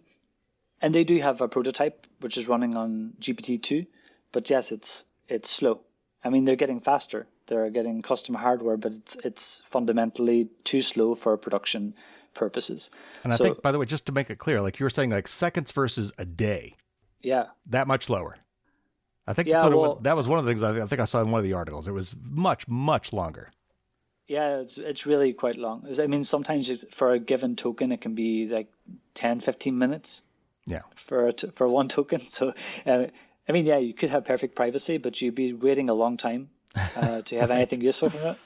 And they do have a prototype which is running on GPT-2, but yes, it's slow. I mean, they're getting faster. They're getting custom hardware, but it's fundamentally too slow for production purposes. And I think, by the way, just to make it clear, like you were saying, like seconds versus a day. Yeah. That much slower. I think that was one of the things I think I saw in one of the articles. It was much, much longer. Yeah, it's really quite long. I mean, sometimes for a given token, it can be like 10, 15 minutes. Yeah. For one token. So, I mean, yeah, you could have perfect privacy, but you'd be waiting a long time to have anything useful from it.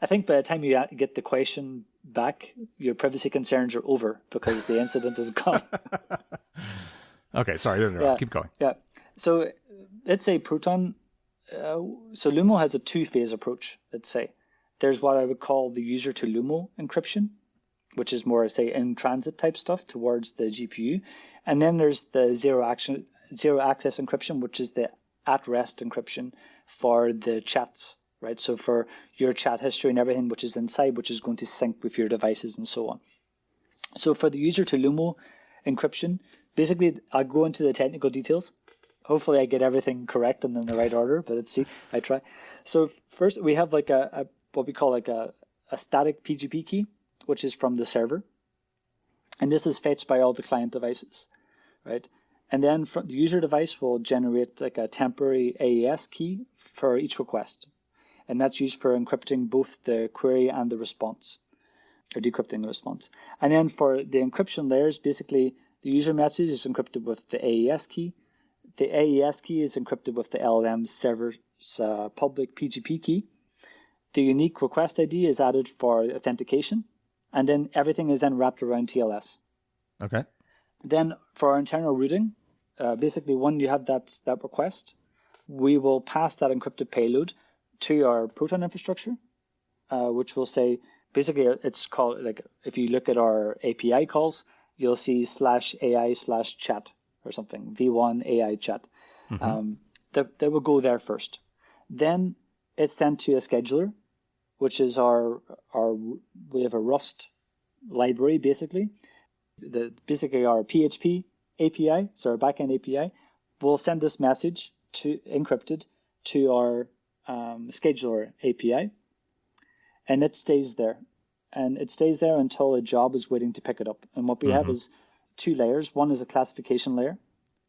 I think by the time you get the question back, your privacy concerns are over because the incident is gone. Okay, sorry to interrupt. Keep going. Yeah. So let's say Proton. So Lumo has a two-phase approach. Let's say there's what I would call the user to Lumo encryption, which is more, say, in transit type stuff towards the GPU. And then there's the zero access encryption, which is the at rest encryption for the chats, right? So for your chat history and everything which is inside, which is going to sync with your devices and so on. So for the user to Lumo encryption, basically I'll go into the technical details. Hopefully I get everything correct and in the right order, but let's see, I try. So first we have like a what we call like a static PGP key, which is from the server. And this is fetched by all the client devices, right? And then the user device will generate like a temporary AES key for each request. And that's used for encrypting both the query and the response, or decrypting the response. And then for the encryption layers, basically the user message is encrypted with the AES key. The AES key is encrypted with the LLM server's public PGP key. The unique request ID is added for authentication. And then everything is then wrapped around TLS. Okay. Then for our internal routing, basically when you have that request, we will pass that encrypted payload to our Proton infrastructure, which will say, basically it's called, like if you look at our API calls, you'll see /AI/chat or something, V1 AI chat. Mm-hmm. That will go there first. Then it's sent to a scheduler, which is we have a Rust library basically. Basically our PHP API, so our backend API, will send this message encrypted to our scheduler API, and it stays there. And it stays there until a job is waiting to pick it up. And what we have is two layers. One is a classification layer.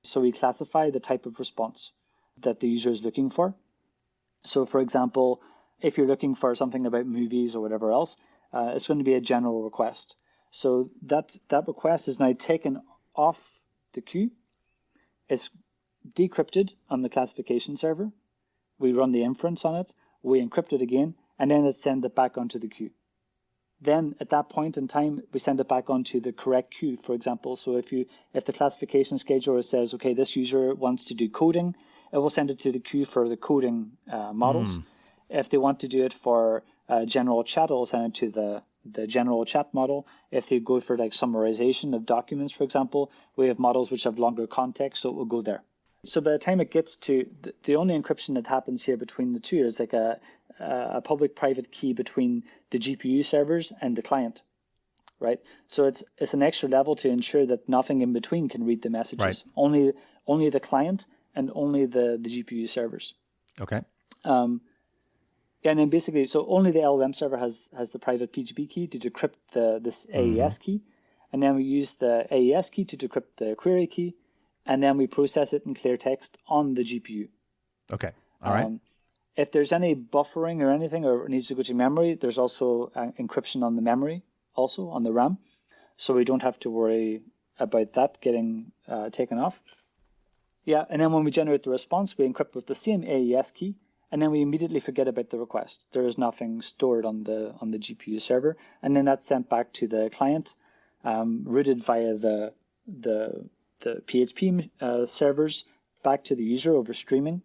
So we classify the type of response that the user is looking for. So for example, if you're looking for something about movies or whatever else, it's going to be a general request. So that request is now taken off the queue. It's decrypted on the classification server. We run the inference on it. We encrypt it again, and then it sends it back onto the queue. Then at that point in time, we send it back onto the correct queue, for example. So if the classification scheduler says, okay, this user wants to do coding, it will send it to the queue for the coding models. If they want to do it for general chat, it will send it to the general chat model. If they go for like summarization of documents, for example, we have models which have longer context, so it will go there. So by the time it gets to the only encryption that happens here between the two is like a public-private key between the GPU servers and the client, right? So it's an extra level to ensure that nothing in between can read the messages. Right. Only the client and only the GPU servers. Okay. And then basically, so only the LLM server has the private PGP key to decrypt this AES key, and then we use the AES key to decrypt the query key, and then we process it in clear text on the GPU. Okay. All right. If there's any buffering or anything, or it needs to go to memory, there's also encryption on the memory, also on the RAM, so we don't have to worry about that getting taken off. Yeah, and then when we generate the response, we encrypt with the same AES key, and then we immediately forget about the request. There is nothing stored on the GPU server, and then that's sent back to the client, routed via the PHP servers back to the user over streaming,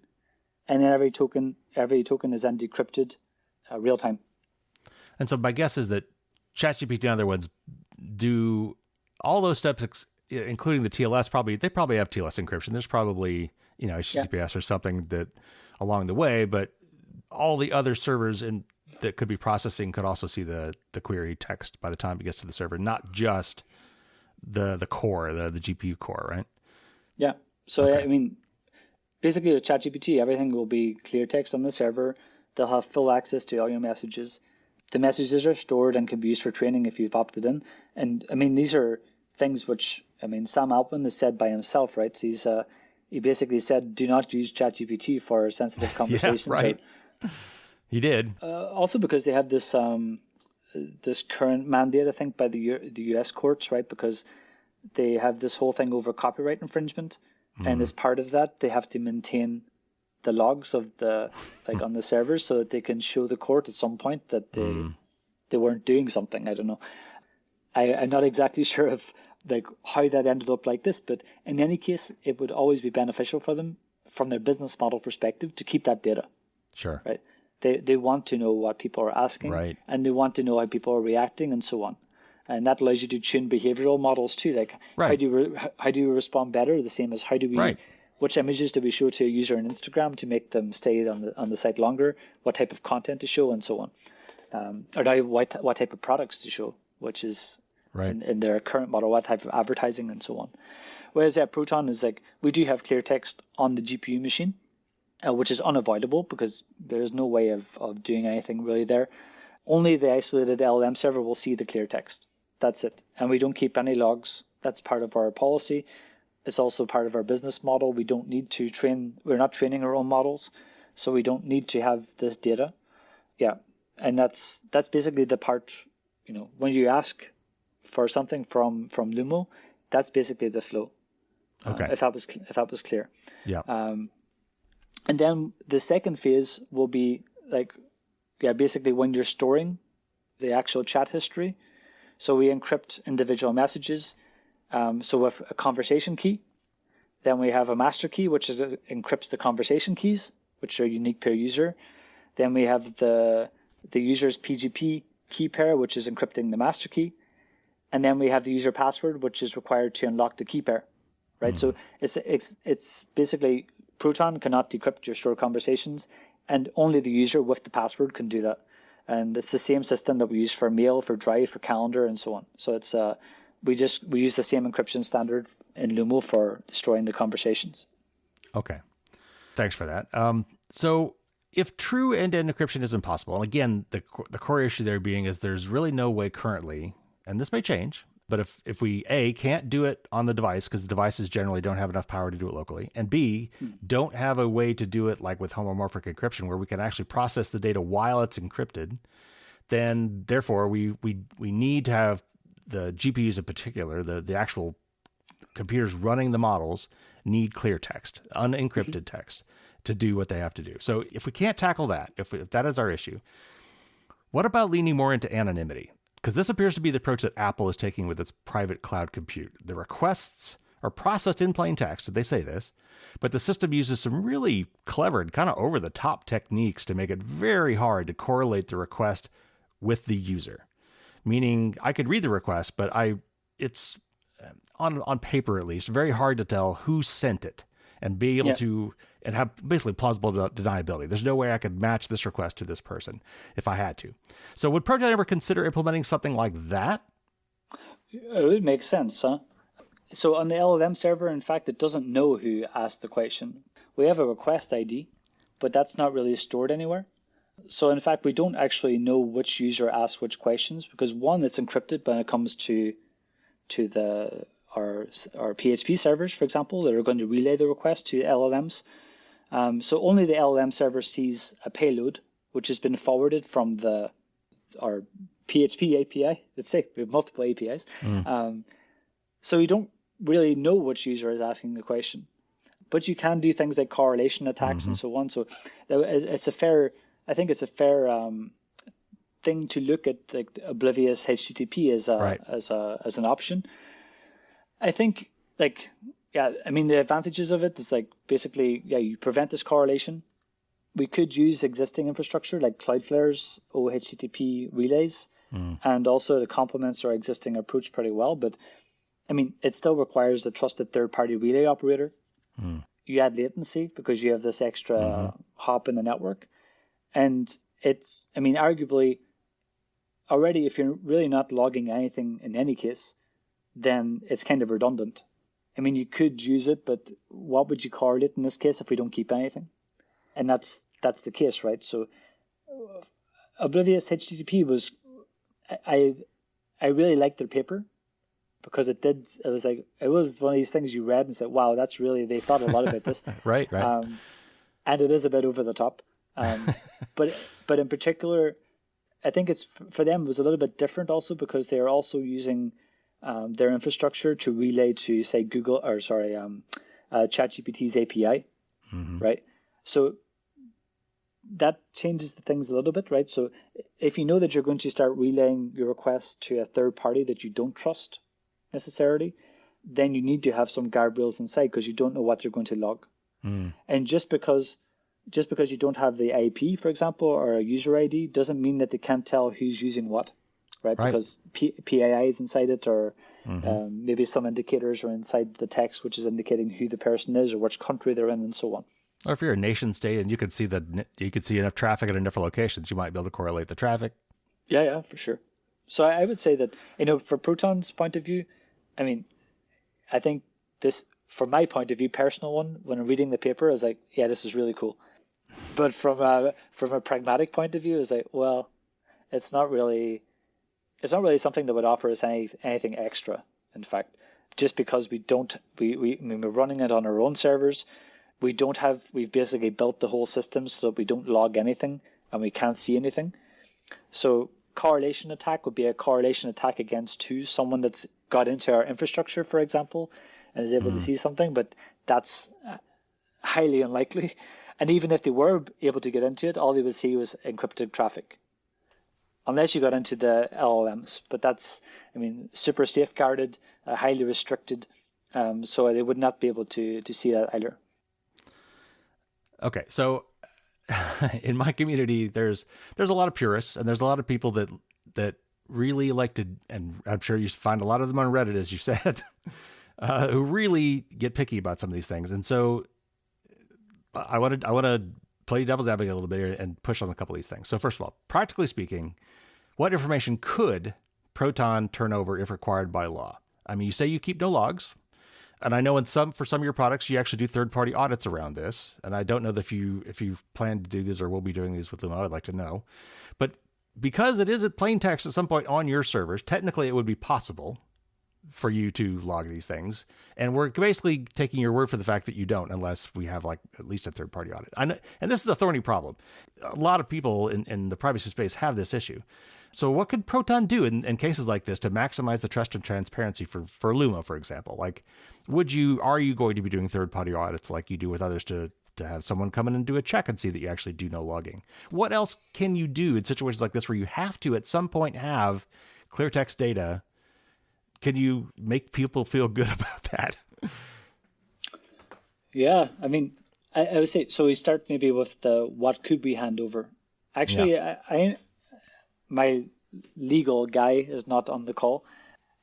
and then every token is then decrypted real time. And so my guess is that ChatGPT and other ones do all those steps, including the TLS. They probably have TLS encryption. There's probably HTTPS or something that along the way, but all the other servers that could be processing could also see the query text by the time it gets to the server, not just the core, the GPU core, right? Yeah. So, Okay. I mean, basically with ChatGPT, everything will be clear text on the server. They'll have full access to all your messages. The messages are stored and can be used for training if you've opted in. And I mean, these are things which, I mean, Sam Altman has said by himself, right? So he basically said, do not use ChatGPT for sensitive Yeah, conversations, or right. He did. also because they have this current mandate, I think, by the U.S. courts, right? Because they have this whole thing over copyright infringement, and Mm. as part of that, they have to maintain the logs of the like on the servers so that they can show the court at some point that Mm. they weren't doing something. I don't know. I'm not exactly sure of like how that ended up like this, but in any case, it would always be beneficial for them from their business model perspective to keep that data, Sure. right? They want to know what people are asking, Right. and they want to know how people are reacting and so on. And that allows you to tune behavioral models too. Like Right. how do you respond better? The same as how do we Right. which images do we show to a user on Instagram to make them stay on the site longer? What type of content to show and so on. Or now what type of products to show, which is Right. in their current model, what type of advertising and so on. Whereas Proton is like we do have clear text on the GPU machine, which is unavoidable because there's no way of doing anything really there. Only the isolated LLM server will see the clear text. That's it. And we don't keep any logs. That's part of our policy. It's also part of our business model. We don't need to we're not training our own models, so we don't need to have this data. Yeah. And that's basically the part, when you ask for something from Lumo, that's basically the flow. Okay. If that was clear. Yeah. And then the second phase will be basically when you're storing the actual chat history. So we encrypt individual messages. So with a conversation key, then we have a master key, which encrypts the conversation keys, which are unique per user. Then we have the user's PGP key pair, which is encrypting the master key. And then we have the user password, which is required to unlock the key pair, right? So it's basically Proton cannot decrypt your stored conversations, and only the user with the password can do that. And it's the same system that we use for mail, for Drive, for Calendar, and so on. So it's we use the same encryption standard in Lumo for storing the conversations. Okay. Thanks for that. So if true end-to-end encryption is impossible, and again, the core issue there being is there's really no way currently, and this may change, but if we can't do it on the device because the devices generally don't have enough power to do it locally, and B, don't have a way to do it like with homomorphic encryption where we can actually process the data while it's encrypted, then therefore we need to have the GPUs in particular, the actual computers running the models need clear text, unencrypted text to do what they have to do. So if we can't tackle that, if that is our issue, what about leaning more into anonymity? Because this appears to be the approach that Apple is taking with its private cloud compute. The requests are processed in plain text, they say this, but the system uses some really clever and kind of over-the-top techniques to make it very hard to correlate the request with the user. Meaning I could read the request, but it's on paper at least, very hard to tell who sent it and be able to and have basically plausible deniability. There's no way I could match this request to this person if I had to. So would Proton ever consider implementing something like that? It would make sense, huh? So on the LLM server, in fact, it doesn't know who asked the question. We have a request ID, but that's not really stored anywhere. So in fact, we don't actually know which user asked which questions because one, it's encrypted when it comes to our PHP servers, for example, that are going to relay the request to LLMs. So only the LLM server sees a payload, which has been forwarded from our PHP API. Let's say we have multiple APIs. So you don't really know which user is asking the question, but you can do things like correlation attacks and so on. So I think it's a fair thing to look at like oblivious HTTP as an option. I think the advantages of it is like basically you prevent this correlation. We could use existing infrastructure like Cloudflare's OHTTP relays, and also it complements our existing approach pretty well. But I mean, it still requires a trusted third-party relay operator. You add latency because you have this extra hop in the network, and arguably already if you're really not logging anything in any case, then it's kind of redundant I mean, you could use it, but what would you correlate in this case if we don't keep anything? And that's the case, right? So Oblivious HTTP was, I really liked their paper because it was one of these things you read and said, wow, they thought a lot about this. Right. And it is a bit over the top. But in particular, I think it's for them it was a little bit different also because they are also using their infrastructure to relay to say ChatGPT's API, right? So that changes the things a little bit, right? So if you know that you're going to start relaying your request to a third party that you don't trust necessarily, then you need to have some guardrails inside because you don't know what they're going to log. And just because you don't have the IP, for example, or a user ID doesn't mean that they can't tell who's using what, right? Because PII is inside it, or maybe some indicators are inside the text, which is indicating who the person is or which country they're in and so on. Or if you're a nation state and you could see enough traffic at different locations, you might be able to correlate the traffic. Yeah, for sure. So I would say that, for Proton's point of view, I mean, I think this, from my point of view, personal one, when I'm reading the paper, I was like, yeah, this is really cool. But from a pragmatic point of view, it's like, well, it's not really something that would offer us anything extra. In fact, just because we're running it on our own servers. We've basically built the whole system so that we don't log anything and we can't see anything. So correlation attack would be a correlation attack against someone that's got into our infrastructure, for example, and is able to see something, but that's highly unlikely. And even if they were able to get into it, all they would see was encrypted traffic. Unless you got into the LLMs, but that's, super safeguarded, highly restricted, so they would not be able to see that either. Okay, so in my community, there's a lot of purists, and there's a lot of people that really like to, and I'm sure you find a lot of them on Reddit, as you said, who really get picky about some of these things. And so I want to play devil's advocate a little bit here and push on a couple of these things. So first of all, practically speaking, what information could Proton turn over if required by law? I mean, you say you keep no logs. And I know for some of your products, you actually do third-party audits around this. And I don't know if you plan to do this or will be doing these with them. I'd like to know. But because it is a plain text at some point on your servers, technically it would be possible for you to log these things. And we're basically taking your word for the fact that you don't, unless we have at least a third-party audit. And this is a thorny problem. A lot of people in the privacy space have this issue. So what could Proton do in cases like this to maximize the trust and transparency for Lumo, for example? Are you going to be doing third-party audits like you do with others to have someone come in and do a check and see that you actually do no logging? What else can you do in situations like this where you have to at some point have clear text data? Can you make people feel good about that? Yeah, I would say, so we start maybe with what could we hand over? Actually, my legal guy is not on the call,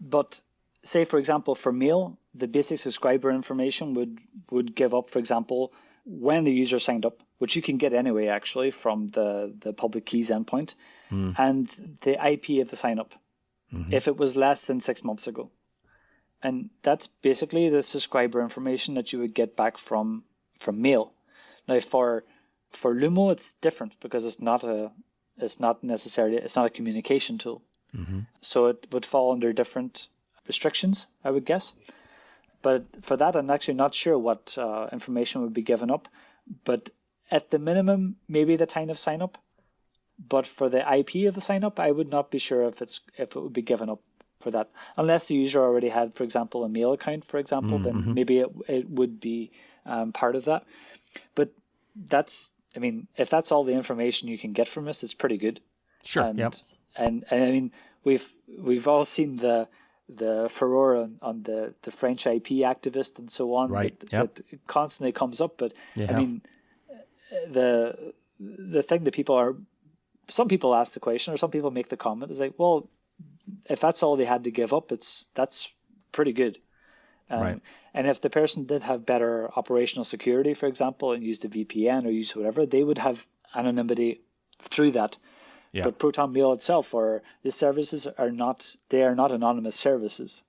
but say, for example, for mail, the basic subscriber information would give up, for example, when the user signed up, which you can get anyway, actually, from the public keys endpoint, and the IP of the sign up, if it was less than 6 months ago. And that's basically the subscriber information that you would get back from mail. Now, for Lumo, it's different because it's not a communication tool. So it would fall under different restrictions, I would guess. But for that, I'm actually not sure what information would be given up. But at the minimum, maybe the time of sign up. But for the IP of the sign up, I would not be sure if it would be given up for that, unless the user already had, for example, a mail account, for example. Then maybe it would be part of that. But if that's all the information you can get from us, it's pretty good. Sure. And we've all seen the furore on the French IP activist and so on. Right. That constantly comes up. But the thing that some people ask the question or some people make the comment is like, well, if that's all they had to give up, that's pretty good. Right. And if the person did have better operational security, for example, and used a VPN or used whatever, they would have anonymity through that. Yeah. But Proton Mail itself, or the services are not anonymous services.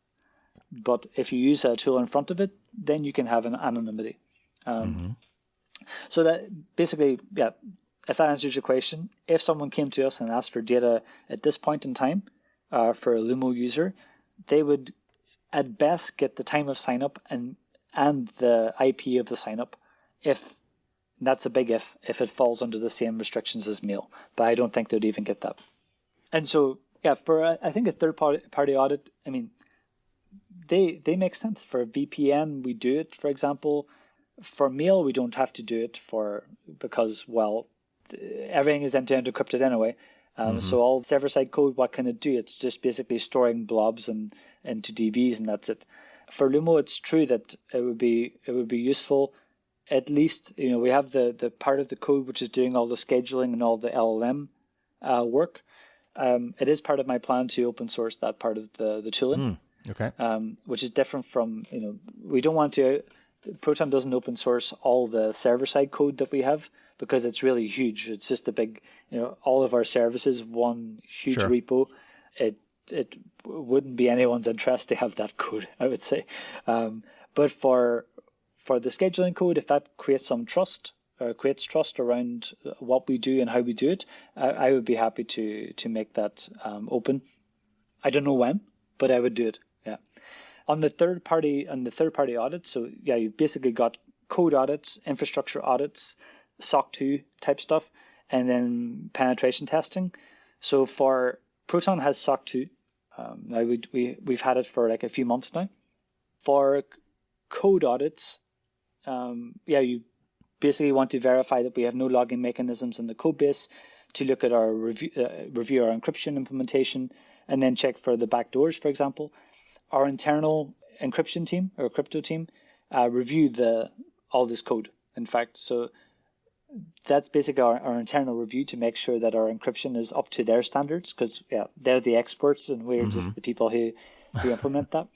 But if you use a tool in front of it, then you can have an anonymity. So that basically, yeah, if that answers your question, if someone came to us and asked for data at this point in time for a Lumo user, they would at best get the time of sign up and the IP of the sign up. If that's a big if it falls under the same restrictions as mail, but I don't think they'd even get that. And so, yeah, for I think a third party audit, I mean, they make sense. For VPN, we do it, for example. For mail, we don't have to do it because, well, everything is end-to-end encrypted anyway. So all server-side code, what can it do? It's just basically storing blobs and into DBs, and that's it. For Lumo, it's true that it would be useful. At least, we have the part of the code which is doing all the scheduling and all the LLM work. It is part of my plan to open source that part of the tooling. Okay. Which is different from, we don't want to. Proton doesn't open source all the server-side code that we have because it's really huge. It's just a big, all of our services, one huge repo. It wouldn't be anyone's interest to have that code, I would say. But for the scheduling code, if that creates some trust, creates trust around what we do and how we do it, I would be happy to make that open. I don't know when, but I would do it. Yeah. On the third party audits, so yeah, you basically got code audits, infrastructure audits, SOC 2 type stuff, and then penetration testing. So for Proton has SOC 2. Now we've had it for like a few months now. For code audits, you basically want to verify that we have no logging mechanisms in the code base to look at our review our encryption implementation, and then check for the backdoors, for example. Our internal encryption team or crypto team review all this code, in fact. So that's basically our internal review to make sure that our encryption is up to their standards, because they're the experts and we're just the people who implement that.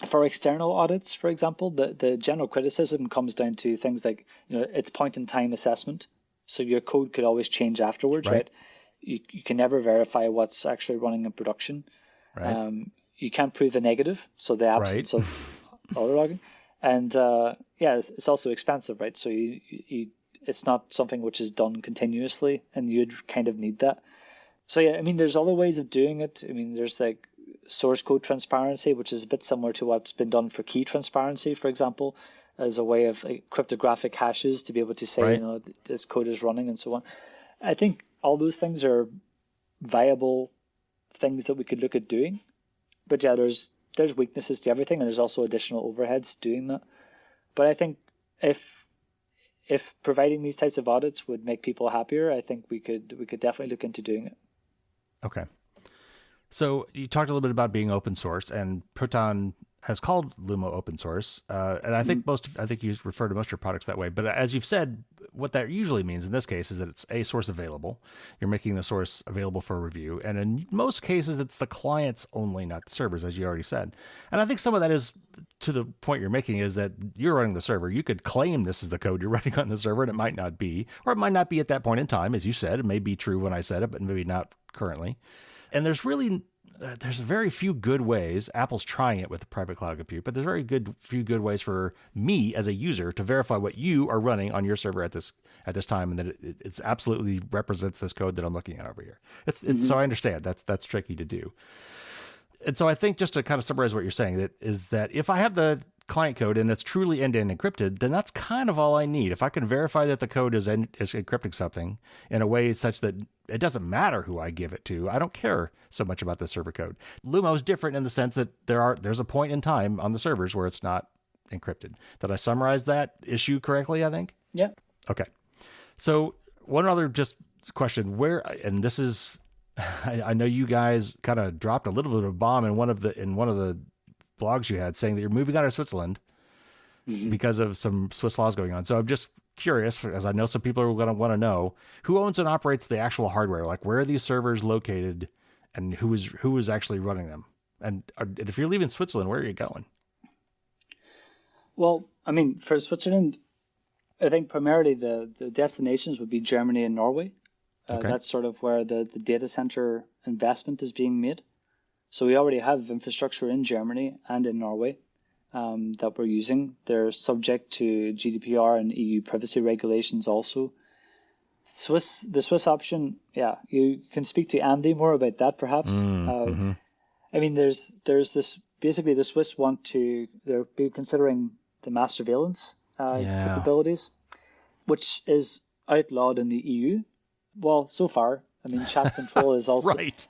For external audits, for example, the general criticism comes down to things like, it's point in time assessment. So your code could always change afterwards, right? You can never verify what's actually running in production. Right. You can't prove the negative, so the absence of auto logging, and it's also expensive, right? So it's not something which is done continuously, and you'd kind of need that. So yeah, I mean, there's other ways of doing it. I mean, there's like source code transparency, which is a bit similar to what's been done for key transparency, for example, as a way of like, cryptographic hashes to be able to say, this code is running and so on. I think all those things are viable things that we could look at doing. But yeah, there's weaknesses to everything, and there's also additional overheads doing that. But I think if providing these types of audits would make people happier, I think we could definitely look into doing it. Okay. So you talked a little bit about being open source, and Proton has called Lumo open source, and I think you refer to most of your products that way. But as you've said, what that usually means in this case is that it's a source available. You're making the source available for review, and in most cases, it's the clients only, not the servers, as you already said. And I think some of that is to the point you're making is that you're running the server. You could claim this is the code you're running on the server, and it might not be, or it might not be at that point in time, as you said. It may be true when I said it, but maybe not currently. And there's very few good ways. Apple's trying it with private cloud compute, but there's few good ways for me as a user to verify what you are running on your server at this time, and that it's absolutely represents this code that I'm looking at over here. So I understand that's tricky to do. And so I think, just to kind of summarize what you're saying, that if I have the client code and it's truly end-to-end encrypted, then that's kind of all I need. If I can verify that the code is encrypting something in a way such that it doesn't matter who I give it to, I don't care so much about the server code. Lumo is different in the sense that there's a point in time on the servers where it's not encrypted. Did I summarize that issue correctly, I think? Yeah. Okay. So one other just question, and this is, I know you guys kind of dropped a little bit of a bomb in one of the blogs you had, saying that you're moving out of Switzerland because of some Swiss laws going on. So I'm just curious, as I know some people are going to want to know, who owns and operates the actual hardware? Like, where are these servers located, and who is actually running them? And if you're leaving Switzerland, where are you going? Well, I mean, for Switzerland, I think primarily the destinations would be Germany and Norway. Okay. That's sort of where the data center investment is being made. So we already have infrastructure in Germany and in Norway that we're using. They're subject to GDPR and EU privacy regulations also. The Swiss option, yeah, you can speak to Andy more about that perhaps. I mean, there's this, basically the Swiss they're considering the mass surveillance capabilities, which is outlawed in the EU. Well, so far, I mean, chat control is also Right.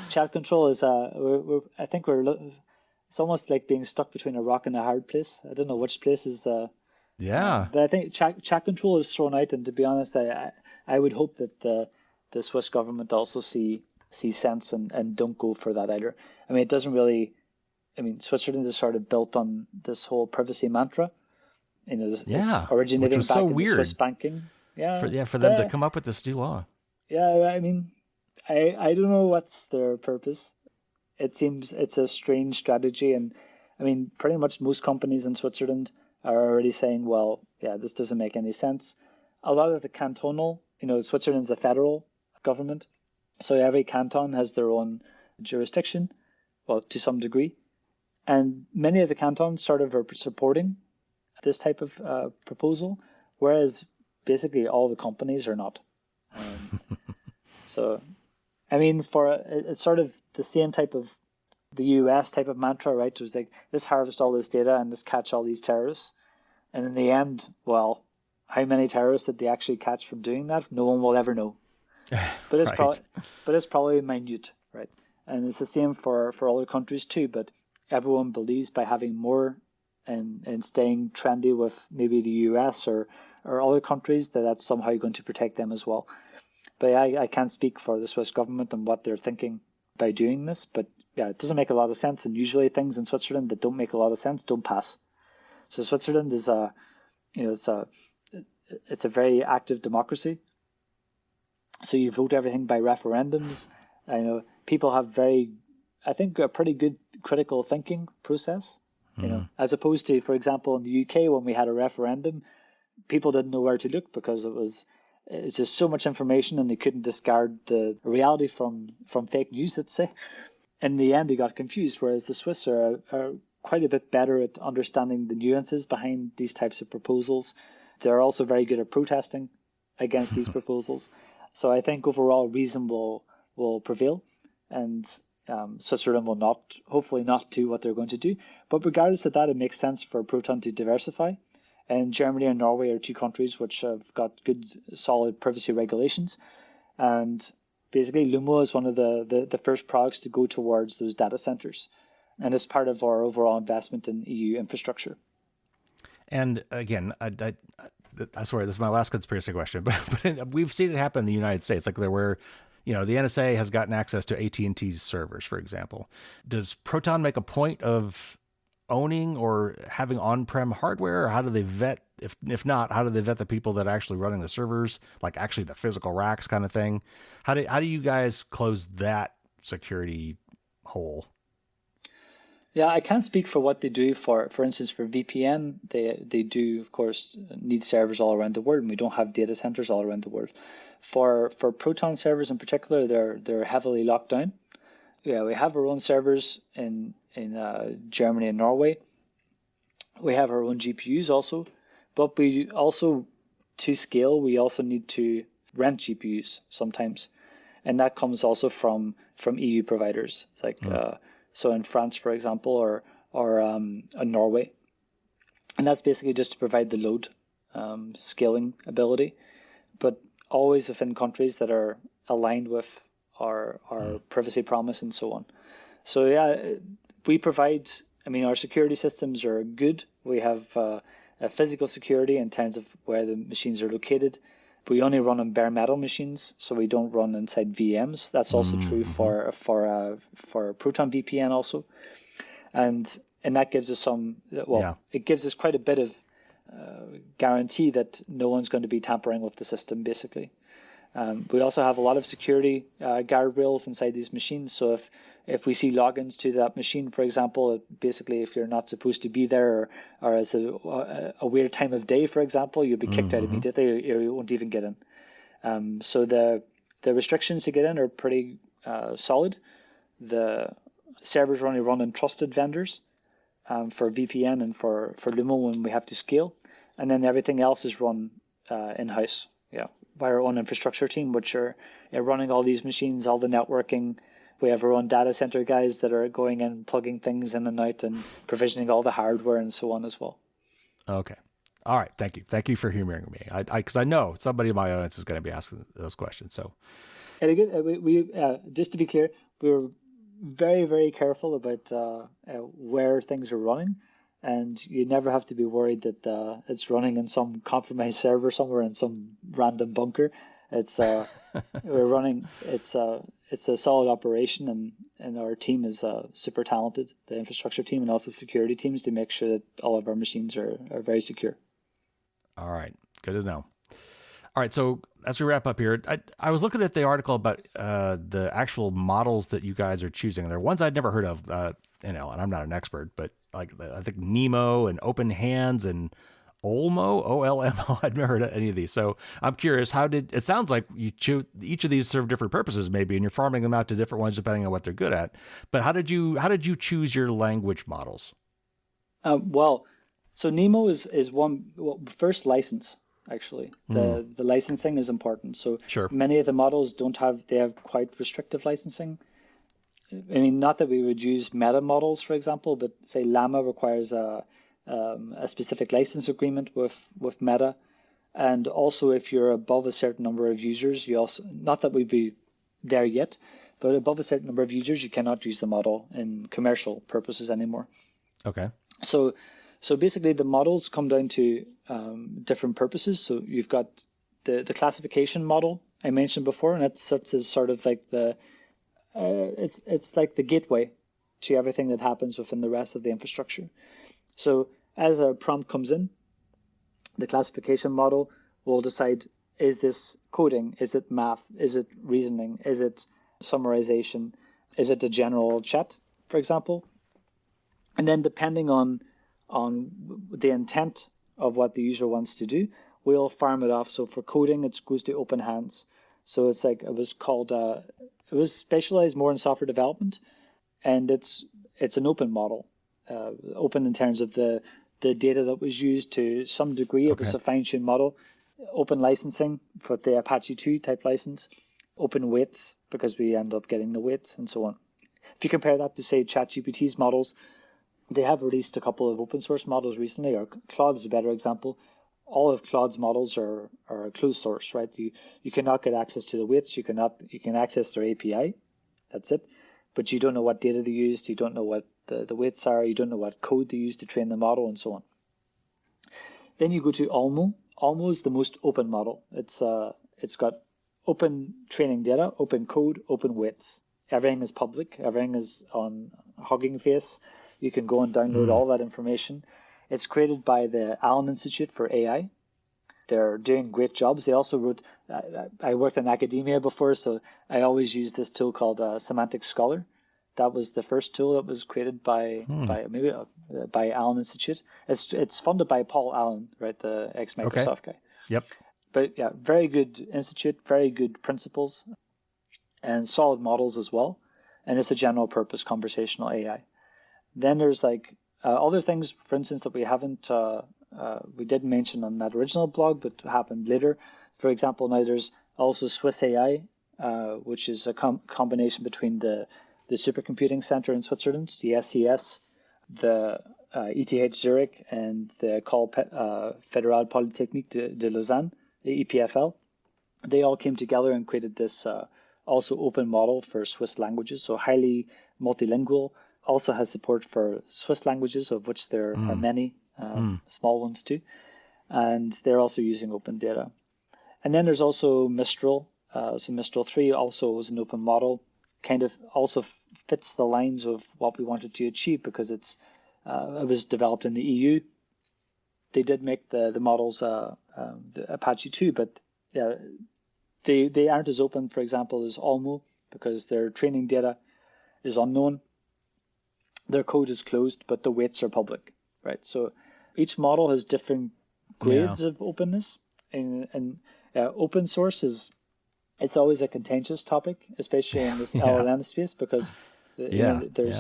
Chat control is I think it's almost like being stuck between a rock and a hard place. I don't know which place is Yeah. but I think chat control is thrown out, and to be honest, I would hope that the Swiss government also see sense and don't go for that either. I mean, it doesn't really. I mean, Switzerland is sort of built on this whole privacy mantra. You know, it's Yeah. Which originating was back so in the Swiss weird banking. for them to come up with this new law. Yeah. I mean, I don't know what's their purpose. It seems it's a strange strategy, and I mean, pretty much most companies in Switzerland are already saying, well, yeah, this doesn't make any sense. A lot of the cantonal, Switzerland's a federal government, so every canton has their own jurisdiction, well, to some degree, and many of the cantons sort of are supporting this type of proposal, whereas basically all the companies are not. So, I mean, it's sort of the same type of the US type of mantra, right? It was like, let's harvest all this data and let's catch all these terrorists. And in the end, well, how many terrorists did they actually catch from doing that? No one will ever know. But it's Right. probably minute, right? And it's the same for other countries too. But everyone believes by having more and staying trendy with maybe the US or other countries that's somehow going to protect them as well. But I can't speak for the Swiss government and what they're thinking by doing this. But yeah, it doesn't make a lot of sense. And usually things in Switzerland that don't make a lot of sense don't pass. So Switzerland is it's a very active democracy. So you vote everything by referendums. I know people have I think a pretty good critical thinking process. As opposed to, for example, in the UK when we had a referendum, people didn't know where to look because it's just so much information and they couldn't discard the reality from fake news, let's say. In the end, they got confused, whereas the Swiss are quite a bit better at understanding the nuances behind these types of proposals. They're also very good at protesting against these proposals. So I think overall reason will prevail, and Switzerland will hopefully not do what they're going to do. But regardless of that, it makes sense for Proton to diversify. And Germany and Norway are two countries which have got good, solid privacy regulations. And basically, Lumo is one of the first products to go towards those data centers. And it's part of our overall investment in EU infrastructure. And again, I swear this is my last conspiracy question, but we've seen it happen in the United States. Like there were, the NSA has gotten access to AT&T's servers, for example. Does Proton make a point of owning or having on-prem hardware, or how do they vet? If not, how do they vet the people that are actually running the servers, like actually the physical racks kind of thing? How do you guys close that security hole? Yeah, I can't speak for what they do for instance, for VPN. They do, of course, need servers all around the world, and we don't have data centers all around the world. For Proton servers in particular, they're heavily locked down. Yeah, we have our own servers in Germany and Norway. We have our own GPUs also, but we also, to scale, we also need to rent GPUs sometimes, and that comes also from EU providers like. So in France, for example, or Norway, and that's basically just to provide the load scaling ability, but always within countries that are aligned with our privacy promise and so on. So yeah, we provide. I mean, our security systems are good. We have a physical security in terms of where the machines are located. We only run on bare metal machines, so we don't run inside VMs. That's also true for Proton VPN also, and that gives us it gives us quite a bit of guarantee that no one's going to be tampering with the system, basically. We also have a lot of security guardrails inside these machines. So if we see logins to that machine, for example, basically if you're not supposed to be there or as a weird time of day, for example, you'll be kicked out immediately or you won't even get in. So the restrictions to get in are pretty solid. servers are only run on trusted vendors for VPN and for Lumo when we have to scale. And then everything else is run in-house, by our own infrastructure team, which are running all these machines, all the networking. We have our own data center guys that are going in, plugging things in and out and provisioning all the hardware and so on as well. Okay. All right. Thank you. Thank you for humoring me. Because I know somebody in my audience is going to be asking those questions. So, and again, we just to be clear, we were very, very careful about where things are running, and you never have to be worried that it's running in some compromised server somewhere in some random bunker. It's we're running. It's a solid operation, and our team is super talented. The infrastructure team and also security teams to make sure that all of our machines are very secure. All right. Good to know. All right. So as we wrap up here, I was looking at the article about the actual models that you guys are choosing. There are ones I'd never heard of, and I'm not an expert, but like I think Nemo and Open Hands and Olmo, OLMO. I'd never heard of any of these. So I'm curious, it sounds like you choose, each of these serve different purposes maybe, and you're farming them out to different ones depending on what they're good at. But how did you choose your language models? So Nemo is one, first license, actually. The licensing is important. So sure. Many of the models they have quite restrictive licensing. I mean, not that we would use meta models, for example, but say Llama requires a specific license agreement with Meta. And also if you're above a certain number of users, you also, not that we'd be there yet, but above a certain number of users, you cannot use the model in commercial purposes anymore. Okay. So basically the models come down to different purposes. So you've got the classification model I mentioned before, and that's sort of like it's like the gateway to everything that happens within the rest of the infrastructure. So as a prompt comes in, the classification model will decide, is this coding? Is it math? Is it reasoning? Is it summarization? Is it the general chat, for example? And then depending on the intent of what the user wants to do, we'll farm it off. So for coding, it goes to Open Hands. So it's like it was specialized more in software development, and it's an open model, open in terms of the data that was used to some degree. It was a fine-tuned model. Open licensing for the Apache 2 type license, open weights because we end up getting the weights and so on. If you compare that to say ChatGPT's models, they have released a couple of open source models recently, or Claude is a better example. All of Claude's models are closed source, right? You cannot get access to the weights. You can access their API. That's it. But you don't know what data they used. You don't know what the weights are. You don't know what code they used to train the model and so on. Then you go to Olmo. Olmo is the most open model. It's got open training data, open code, open weights. Everything is public. Everything is on Hugging Face. You can go and download all that information. It's created by the Allen Institute for AI. They're doing great jobs. They also wrote, I worked in academia before, so I always use this tool called Semantic Scholar. That was the first tool that was created by Allen Institute. It's funded by Paul Allen, right, the ex-Microsoft guy. Yep. But yeah, very good institute, very good principles, and solid models as well. And it's a general purpose conversational AI. Then there's like other things, for instance, that we didn't mention on that original blog, but happened later. For example, now there's also Swiss AI, which is a combination between the Supercomputing Center in Switzerland, the SCS, the ETH Zurich, and the Fédérale Polytechnique de Lausanne, the EPFL. They all came together and created this also open model for Swiss languages, so highly multilingual. Also has support for Swiss languages, of which there are many, small ones too. And they're also using open data. And then there's also Mistral. So Mistral 3 also is an open model, kind of also fits the lines of what we wanted to achieve because it was developed in the EU. They did make the models the Apache 2, but yeah, they aren't as open, for example, as Olmo because their training data is unknown. Their code is closed, but the weights are public, right? So each model has different grades of openness, and open source it's always a contentious topic, especially in this LLM space, because Yeah, There's,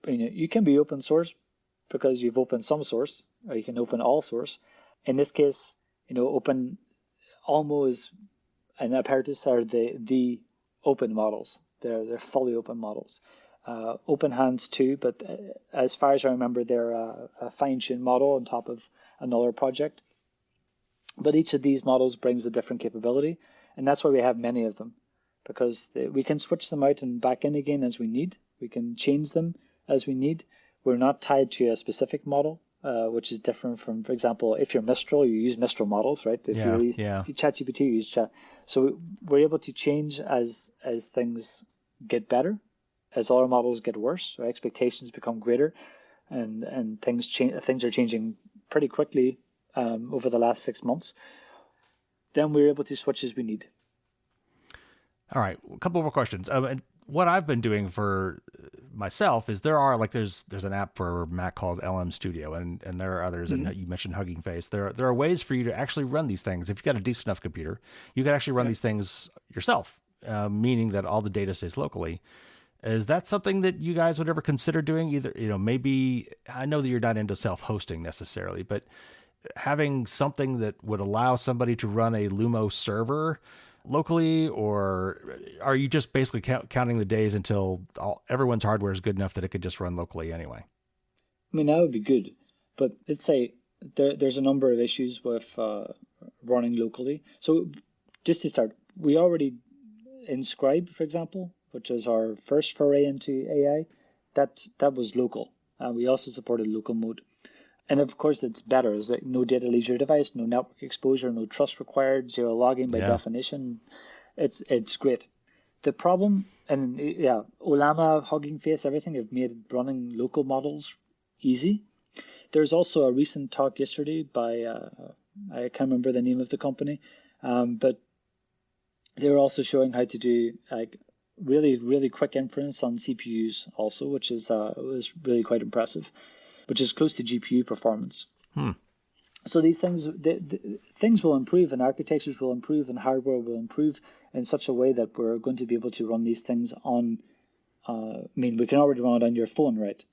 yeah. you can be open source because you've opened some source, or you can open all source. In this case, open almost and Apertus are the open models. They're fully open models. Open hands too, but as far as I remember, they're a fine-tuned model on top of another project. But each of these models brings a different capability, and that's why we have many of them, because we can switch them out and back in again as we need. We can change them as we need. We're not tied to a specific model, which is different from, for example, if you're Mistral, you use Mistral models, right? If Yeah, you yeah. if you ChatGPT, you use Chat. So we're able to change as things get better, as other models get worse, our expectations become greater, and things change. Things are changing pretty quickly over the last 6 months. Then we're able to switch as we need. All right, a couple more questions. And what I've been doing for myself is there's an app for Mac called LM Studio, and there are others. Mm-hmm. And you mentioned Hugging Face. There are ways for you to actually run these things. If you've got a decent enough computer, you can actually run these things yourself, meaning that all the data stays locally. Is that something that you guys would ever consider doing? Either, maybe, I know that you're not into self-hosting necessarily, but having something that would allow somebody to run a Lumo server locally, or are you just basically counting the days until everyone's hardware is good enough that it could just run locally anyway? I mean, that would be good, but let's say there's a number of issues with running locally. So just to start, we already in Scribe, for example, which is our first foray into AI, that was local. We also supported local mode. And of course, it's better. It's like no data leaves your device, no network exposure, no trust required, zero logging by definition. It's great. The problem, and yeah, Olama, Hugging Face, everything have made running local models easy. There's also a recent talk yesterday by, I can't remember the name of the company, but they were also showing how to do like really, really quick inference on CPUs also, which is was really quite impressive, which is close to GPU performance. So these things, things will improve, and architectures will improve, and hardware will improve in such a way that we're going to be able to run these things on. I mean, we can already run it on your phone, right?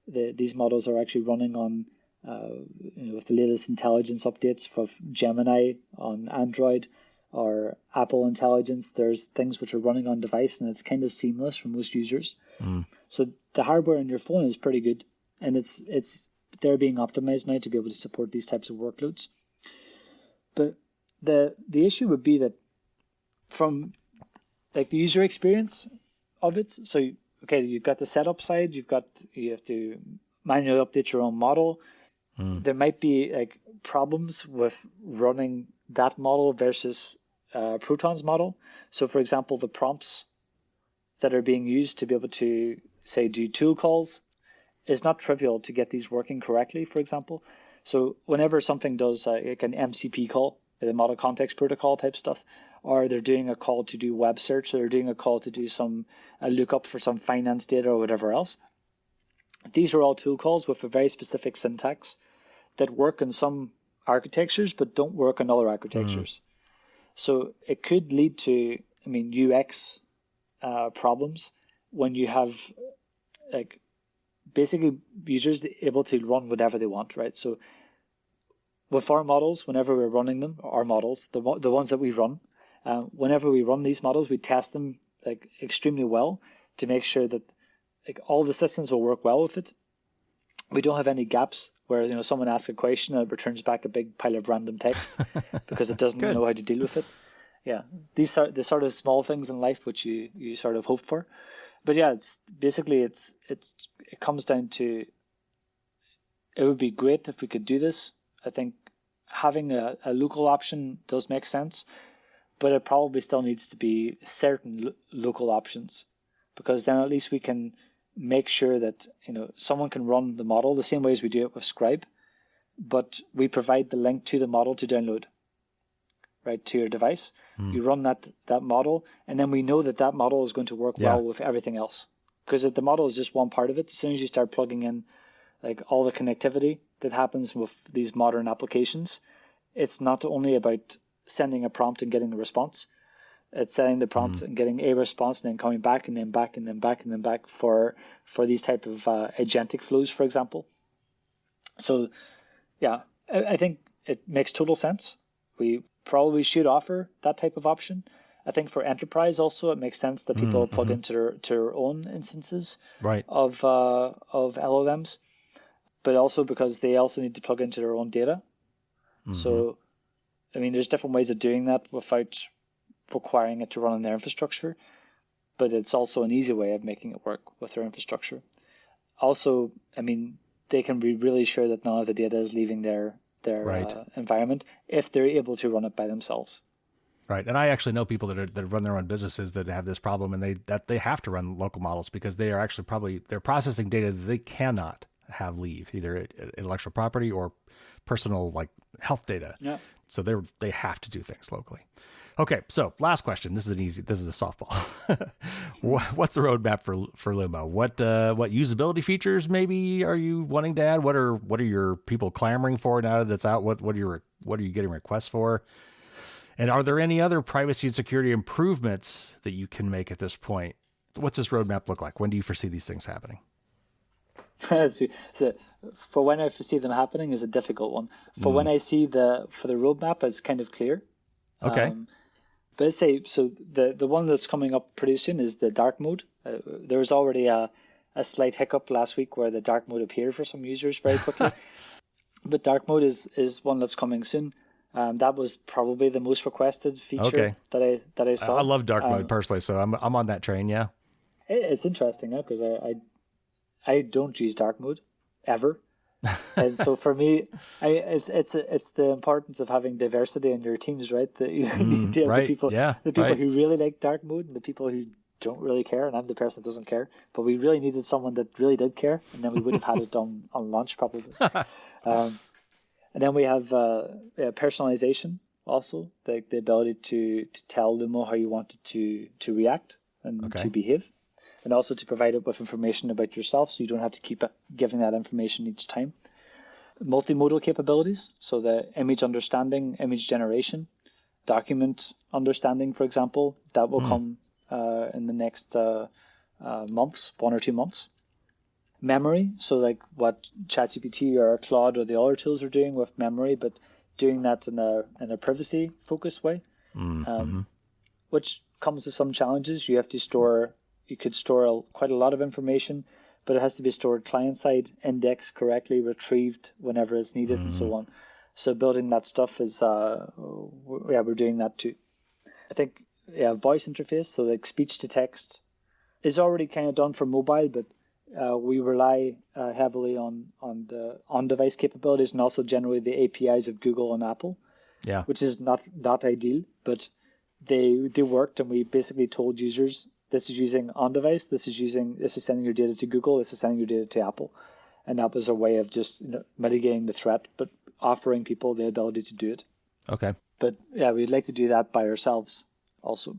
These models are actually running on, with the latest intelligence updates for Gemini on Android or Apple Intelligence. There's things which are running on device, and it's kind of seamless for most users. So the hardware on your phone is pretty good, and they're being optimized now to be able to support these types of workloads. But the issue would be that from like the user experience of it. So okay, you've got the setup side, you have to manually update your own model. There might be like problems with running that model versus Proton's model. So for example, the prompts that are being used to be able to say do tool calls is not trivial to get these working correctly, for example. So whenever something does like an MCP call, the model context protocol type stuff, or they're doing a call to do web search, or they're doing a call to do a lookup for some finance data or whatever else, these are all tool calls with a very specific syntax that work in some architectures but don't work in other architectures. So it could lead to, UX problems when you have like basically users able to run whatever they want, right? So with our models, whenever we're running them, our models, the ones that we run, whenever we run these models, we test them like extremely well to make sure that like all the systems will work well with it. We don't have any gaps where someone asks a question and it returns back a big pile of random text because it doesn't know how to deal with it. Yeah, these are the sort of small things in life which you sort of hope for. But yeah, it's basically it comes down to, it would be great if we could do this. I think having a local option does make sense, but it probably still needs to be certain local options, because then at least we can make sure that someone can run the model the same way as we do it with Scribe, but we provide the link to the model to download right to your device. You run that model, and then we know that model is going to work well with everything else, because the model is just one part of it. As soon as you start plugging in like all the connectivity that happens with these modern applications, it's not only about sending a prompt and getting a response, It's setting the prompt and getting a response and then coming back and then back and then back and then back for these type of agentic flows, for example. So yeah, I think it makes total sense. We probably should offer that type of option. I think for enterprise also, it makes sense that people plug into their own instances of LLMs, but also because they also need to plug into their own data. So, I mean, there's different ways of doing that without requiring it to run on their infrastructure, but it's also an easy way of making it work with their infrastructure. Also, I mean, they can be really sure that none of the data is leaving their environment if they're able to run it by themselves. Right. And I actually know people that run their own businesses that have this problem, and they have to run local models because they are actually they're processing data that they cannot have leave, either intellectual property or personal like health data. Yeah. So they have to do things locally. Okay, so last question. This is a softball. What's the roadmap for Lumo? What usability features maybe are you wanting to add? What are your people clamoring for now that it's out? What are you getting requests for? And are there any other privacy and security improvements that you can make at this point? What's this roadmap look like? When do you foresee these things happening? So for when I foresee them happening is a difficult one. For when I see for the roadmap, it's kind of clear. Okay. But I'd say, so the one that's coming up pretty soon is the dark mode. There was already a slight hiccup last week where the dark mode appeared for some users very quickly. But dark mode is one that's coming soon. That was probably the most requested feature that I saw. I love dark mode personally, so I'm on that train. Yeah. It's interesting because I don't use dark mode ever. And so for me, it's the importance of having diversity in your teams, right? That you need to have the people who really like dark mode and the people who don't really care, and I'm the person that doesn't care. But we really needed someone that really did care, and then we would have had it done on launch probably. And then we have personalization also, the ability to tell Lumo how you want it to react and to behave. And also to provide it with information about yourself so you don't have to keep giving that information each time. Multimodal capabilities, so the image understanding, image generation, document understanding, for example, that will come in the next months, 1 or 2 months. Memory, so like what ChatGPT or Claude or the other tools are doing with memory, but doing that in a privacy-focused way, which comes with some challenges. You could store quite a lot of information, but it has to be stored client-side, indexed correctly, retrieved whenever it's needed, and so on. So building that stuff is, we're doing that too. I think, voice interface, so like speech to text, is already kind of done for mobile, but we rely heavily on the on-device capabilities and also generally the APIs of Google and Apple, which is not ideal, but they worked, and we basically told users, this is using on-device, this is sending your data to Google, this is sending your data to Apple. And that was a way of just mitigating the threat, but offering people the ability to do it. Okay. But we'd like to do that by ourselves also.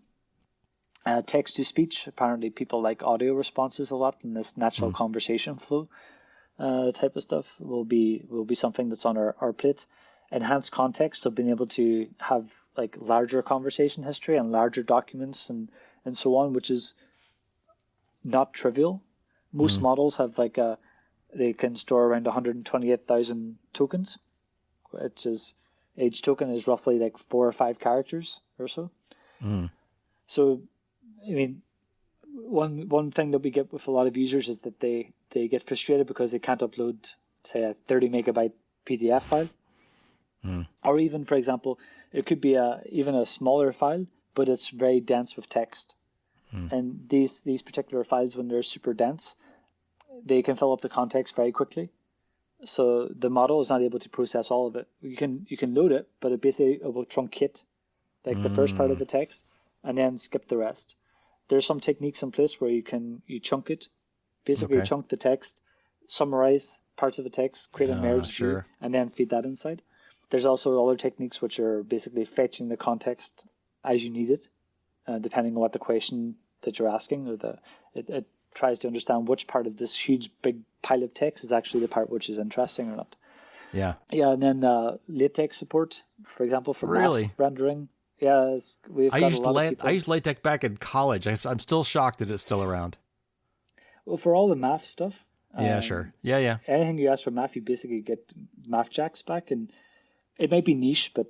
Text-to-speech, apparently people like audio responses a lot, and this natural conversation flow type of stuff will be something that's on our plate. Enhanced context, so being able to have like larger conversation history and larger documents and so on, which is not trivial. Most models have they can store around 128,000 tokens, which is each token is roughly like 4 or 5 characters or so. So, I mean, one thing that we get with a lot of users is that they get frustrated because they can't upload, say, a 30 megabyte PDF file, or even, for example, it could be even a smaller file, but it's very dense with text. And these particular files, when they're super dense, they can fill up the context very quickly. So the model is not able to process all of it. You can load it, but it will truncate like the first part of the text and then skip the rest. There's some techniques in place where you chunk it, basically chunk the text, summarize parts of the text, create a merge view, and then feed that inside. There's also other techniques which are basically fetching the context as you need it, depending on what the question that you're asking, or it tries to understand which part of this huge big pile of text is actually the part which is interesting or not. Yeah. Yeah, and then latex support, for example, for math rendering. Yeah, we've got a lot of I people. used LaTeX back in college. I'm still shocked that it's still around. Well, for all the math stuff, Yeah, sure. Yeah. anything you ask for math, you basically get math jacks back, and it might be niche, but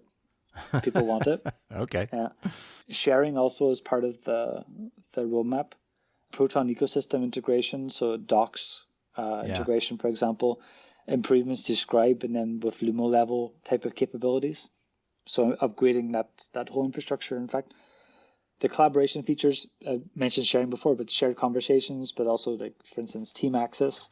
people want it. Okay. Sharing also is part of the roadmap. Proton ecosystem integration, so docs integration, for example, improvements to Scribe, and then with Lumo level type of capabilities. So upgrading that whole infrastructure. In fact, the collaboration features, I mentioned sharing before, but shared conversations, but also like, for instance, team access,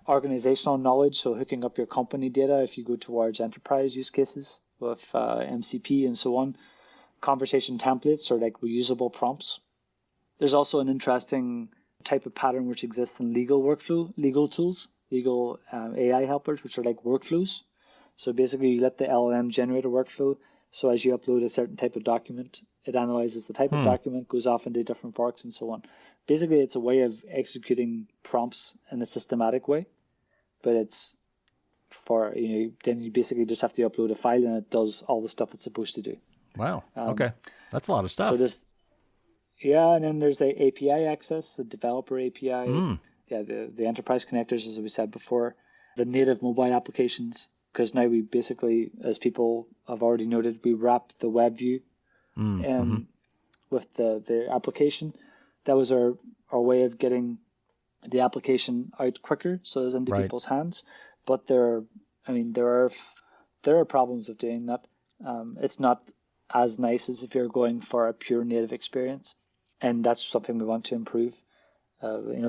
organizational knowledge, so hooking up your company data if you go towards enterprise use cases with MCP and so on, conversation templates or like reusable prompts. There's also an interesting type of pattern which exists in legal tools, legal AI helpers, which are like workflows. So basically you let the LLM generate a workflow. So as you upload a certain type of document, it analyzes the type of document, goes off into different forks and so on. Basically, it's a way of executing prompts in a systematic way, but it's for, then you basically just have to upload a file and it does all the stuff it's supposed to do. Wow. Okay. That's a lot of stuff. So and then there's the API access, the developer API, the enterprise connectors, as we said before, the native mobile applications, because now we basically, as people have already noted, we wrap the web view with the application. That was our way of getting the application out quicker, so it's into people's hands. But there are problems of doing that. It's not as nice as if you're going for a pure native experience, and that's something we want to improve.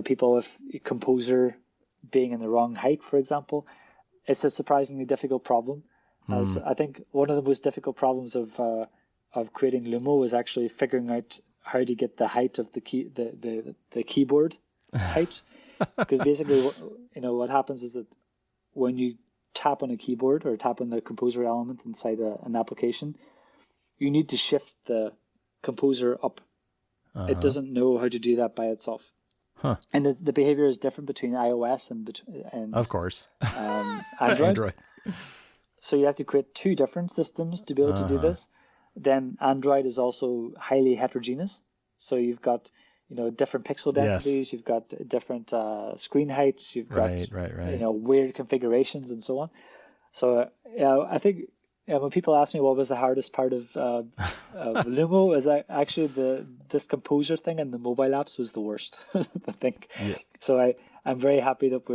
People with Composer being in the wrong height, for example, it's a surprisingly difficult problem. So I think one of the most difficult problems of creating Lumo was actually figuring out how to get the height of the keyboard height, because basically, what happens is that when you tap on a keyboard or tap on the Composer element inside an application, you need to shift the Composer up. It doesn't know how to do that by itself. And the behavior is different between iOS and of course, Android. So you have to create two different systems to be able to do this. Then Android is also highly heterogeneous. So you've got different pixel densities, you've got different screen heights, you've got weird configurations and so on. So I think when people ask me what was the hardest part of Lumo, is actually this Composer thing and the mobile apps was the worst. I think. Yeah. So I'm very happy that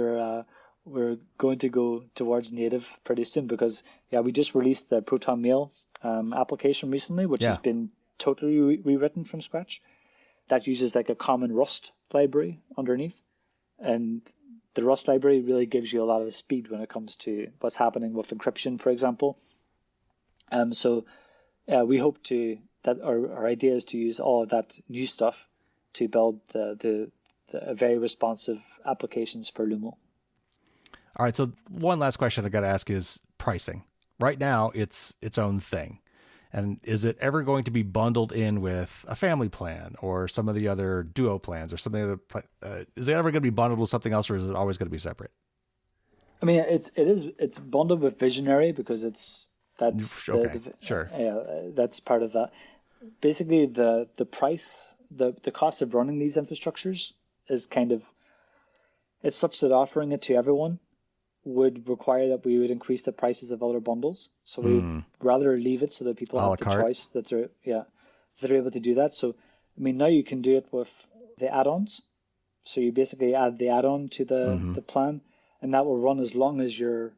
we're going to go towards native pretty soon, because we just released the Proton Mail application recently, which has been totally rewritten from scratch. That uses like a common Rust library underneath, and the Rust library really gives you a lot of speed when it comes to what's happening with encryption, for example. So we hope that our idea is to use all of that new stuff to build the very responsive applications for Lumo. All right. So one last question I got to ask is pricing. Right now, it's its own thing. And is it ever going to be bundled in with a family plan or some of the other duo plans or some of the other? Is it ever going to be bundled with something else, or is it always going to be separate? I mean, it's bundled with Visionary because that's part of that. Basically, the price, the cost of running these infrastructures is it's such that offering it to everyone would require that we would increase the prices of other bundles. So we'd rather leave it so that people have the choice that they're able to do that. So, I mean, now you can do it with the add-ons. So you basically add the add-on to the plan, and that will run as long as your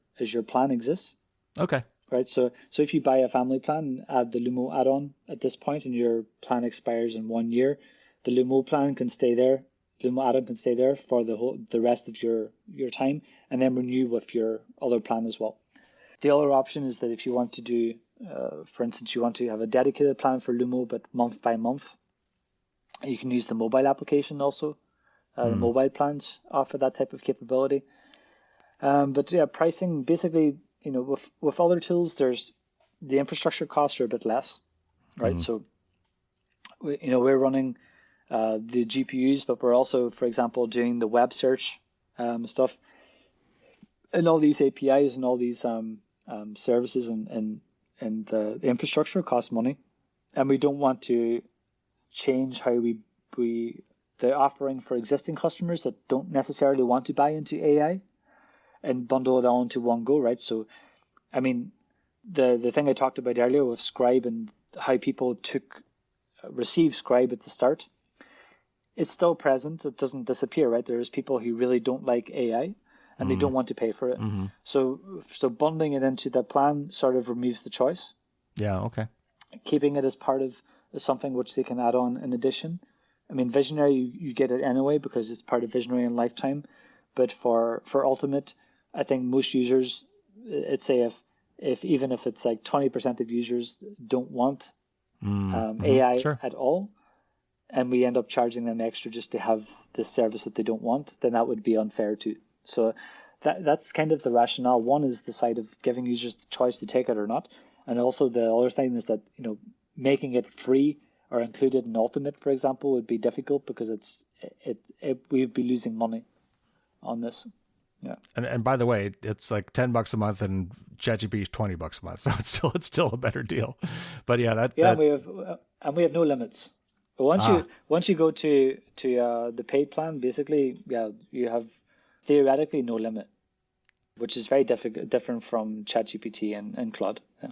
plan exists. Okay. Right. So if you buy a family plan, add the Lumo add-on at this point, and your plan expires in 1 year, the Lumo plan can stay there. Lumo add-on can stay there for the rest of your time, and then renew with your other plan as well. The other option is that if you want to do, for instance, you want to have a dedicated plan for Lumo, but month by month, you can use the mobile application also. The mobile plans offer that type of capability. But pricing basically, with other tools, there's the infrastructure costs are a bit less, right? So, we're running the GPUs, but we're also, for example, doing the web search stuff, and all these APIs and all these services and the infrastructure cost money. and we don't want to change how we the offering for existing customers that don't necessarily want to buy into AI and bundle it all into one go, right? So, I mean, the thing I talked about earlier with Scribe and how people receive Scribe at the start, it's still present. It doesn't disappear, right? There's people who really don't like AI and they don't want to pay for it. Mm-hmm. So bundling it into the plan sort of removes the choice. Yeah, okay. Keeping it as part of something which they can add on in addition. I mean, Visionary, you get it anyway because it's part of Visionary and Lifetime. But for Ultimate, I think most users, I'd say if even if it's like 20% of users don't want AI Sure. at all, and we end up charging them extra just to have this service that they don't want, then that would be unfair too. So that's kind of the rationale. One is the side of giving users the choice to take it or not. And also the other thing is that, making it free or included in Ultimate, for example, would be difficult because we'd be losing money on this. Yeah. And by the way, it's like $10 a month and ChatGPT is $20 a month. So it's still a better deal. But yeah, we have no limits. But once you go to the paid plan, basically, you have theoretically no limit, which is very different from ChatGPT and Claude. Yeah.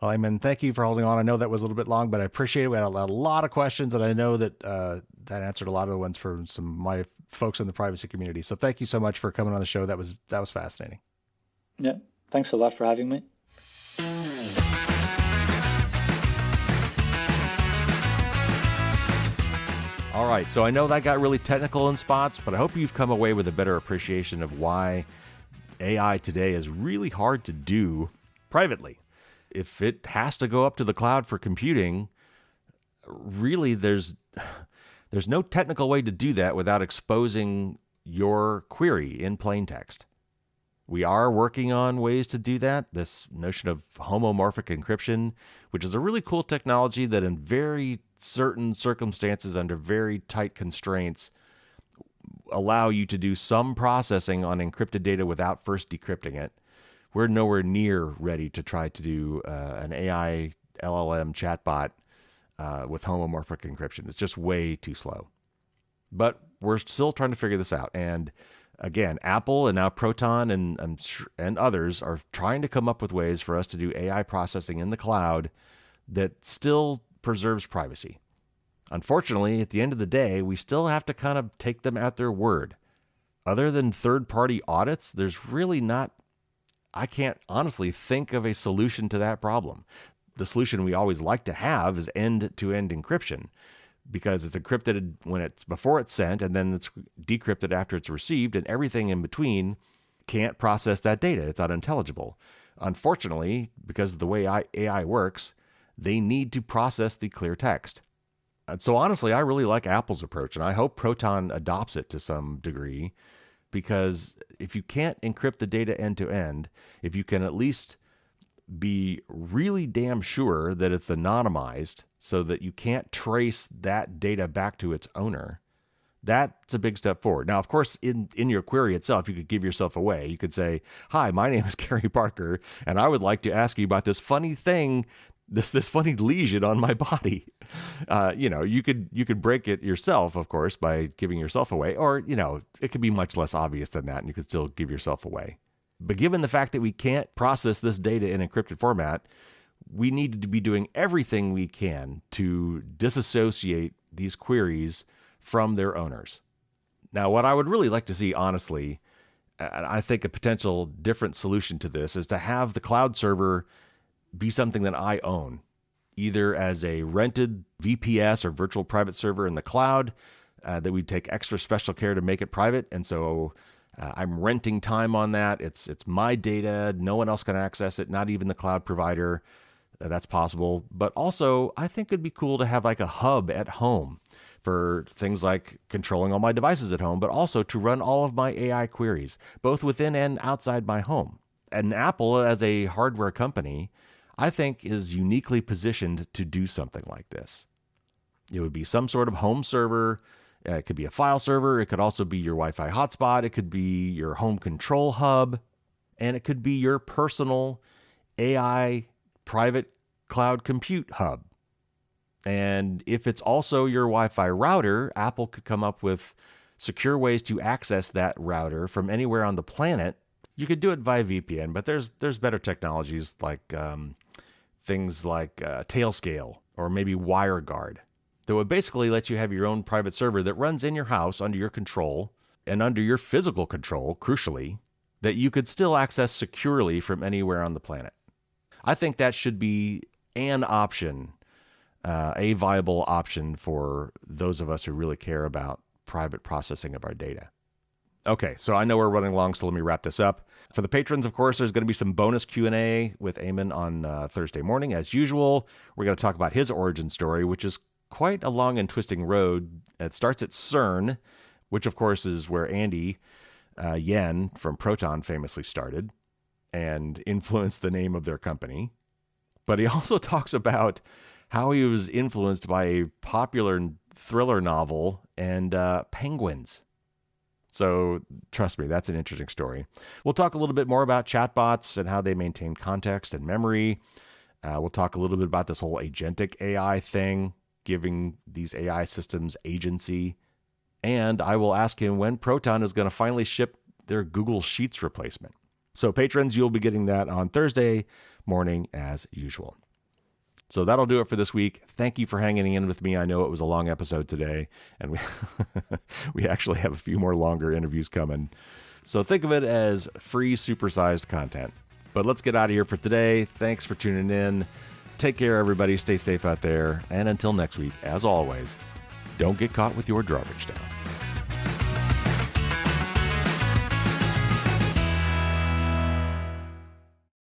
Well, Eamonn, thank you for holding on. I know that was a little bit long, but I appreciate it. We had a lot of questions, and I know that that answered a lot of the ones from some of my folks in the privacy community. So thank you so much for coming on the show. That was fascinating. Yeah, thanks a lot for having me. All right, so I know that got really technical in spots, but I hope you've come away with a better appreciation of why AI today is really hard to do privately. If it has to go up to the cloud for computing, really there's no technical way to do that without exposing your query in plain text. We are working on ways to do that. This notion of homomorphic encryption, which is a really cool technology that in very certain circumstances, under very tight constraints, allow you to do some processing on encrypted data without first decrypting it. We're nowhere near ready to try to do an AI LLM chatbot with homomorphic encryption. It's just way too slow. But we're still trying to figure this out. And again, Apple and now Proton and others are trying to come up with ways for us to do AI processing in the cloud that still preserves privacy. Unfortunately, at the end of the day, we still have to kind of take them at their word. Other than third-party audits, there's really not, I can't honestly think of a solution to that problem. The solution we always like to have is end-to-end encryption, because it's encrypted before it's sent, and then it's decrypted after it's received, and everything in between can't process that data. It's unintelligible. Unfortunately, because of the way AI works, they need to process the clear text. And so honestly, I really like Apple's approach, and I hope Proton adopts it to some degree, because if you can't encrypt the data end to end, if you can at least be really damn sure that it's anonymized so that you can't trace that data back to its owner, that's a big step forward. Now, of course, in your query itself, you could give yourself away. You could say, "Hi, my name is Gary Parker, and I would like to ask you about this funny thing, this funny lesion on my body." You could break it yourself, of course, by giving yourself away, or it could be much less obvious than that, and you could still give yourself away. But given the fact that we can't process this data in encrypted format, we need to be doing everything we can to disassociate these queries from their owners. Now, what I would really like to see, honestly, and I think a potential different solution to this, is to have the cloud server be something that I own, either as a rented VPS or virtual private server in the cloud, that we take extra special care to make it private. And so I'm renting time on that. It's my data. No one else can access it, not even the cloud provider. That's possible. But also, I think it'd be cool to have like a hub at home for things like controlling all my devices at home, but also to run all of my AI queries, both within and outside my home. And Apple, as a hardware company, I think is uniquely positioned to do something like this. It would be some sort of home server. It could be a file server. It could also be your Wi-Fi hotspot. It could be your home control hub. And it could be your personal AI private cloud compute hub. And if it's also your Wi-Fi router, Apple could come up with secure ways to access that router from anywhere on the planet. You could do it via VPN, but there's better technologies like things like Tailscale or maybe WireGuard that would basically let you have your own private server that runs in your house under your control and under your physical control, crucially, that you could still access securely from anywhere on the planet. I think that should be an option, a viable option for those of us who really care about private processing of our data. Okay, so I know we're running long, so let me wrap this up. For the patrons, of course, there's going to be some bonus Q&A with Eamonn on Thursday morning. As usual, we're going to talk about his origin story, which is quite a long and twisting road. It starts at CERN, which, of course, is where Andy Yen from Proton famously started and influenced the name of their company. But he also talks about how he was influenced by a popular thriller novel and penguins. So trust me, that's an interesting story. We'll talk a little bit more about chatbots and how they maintain context and memory. We'll talk a little bit about this whole agentic AI thing, giving these AI systems agency. And I will ask him when Proton is going to finally ship their Google Sheets replacement. So patrons, you'll be getting that on Thursday morning as usual. So that'll do it for this week. Thank you for hanging in with me. I know it was a long episode today, and we actually have a few more longer interviews coming. So think of it as free, supersized content. But let's get out of here for today. Thanks for tuning in. Take care, everybody. Stay safe out there. And until next week, as always, don't get caught with your garbage down.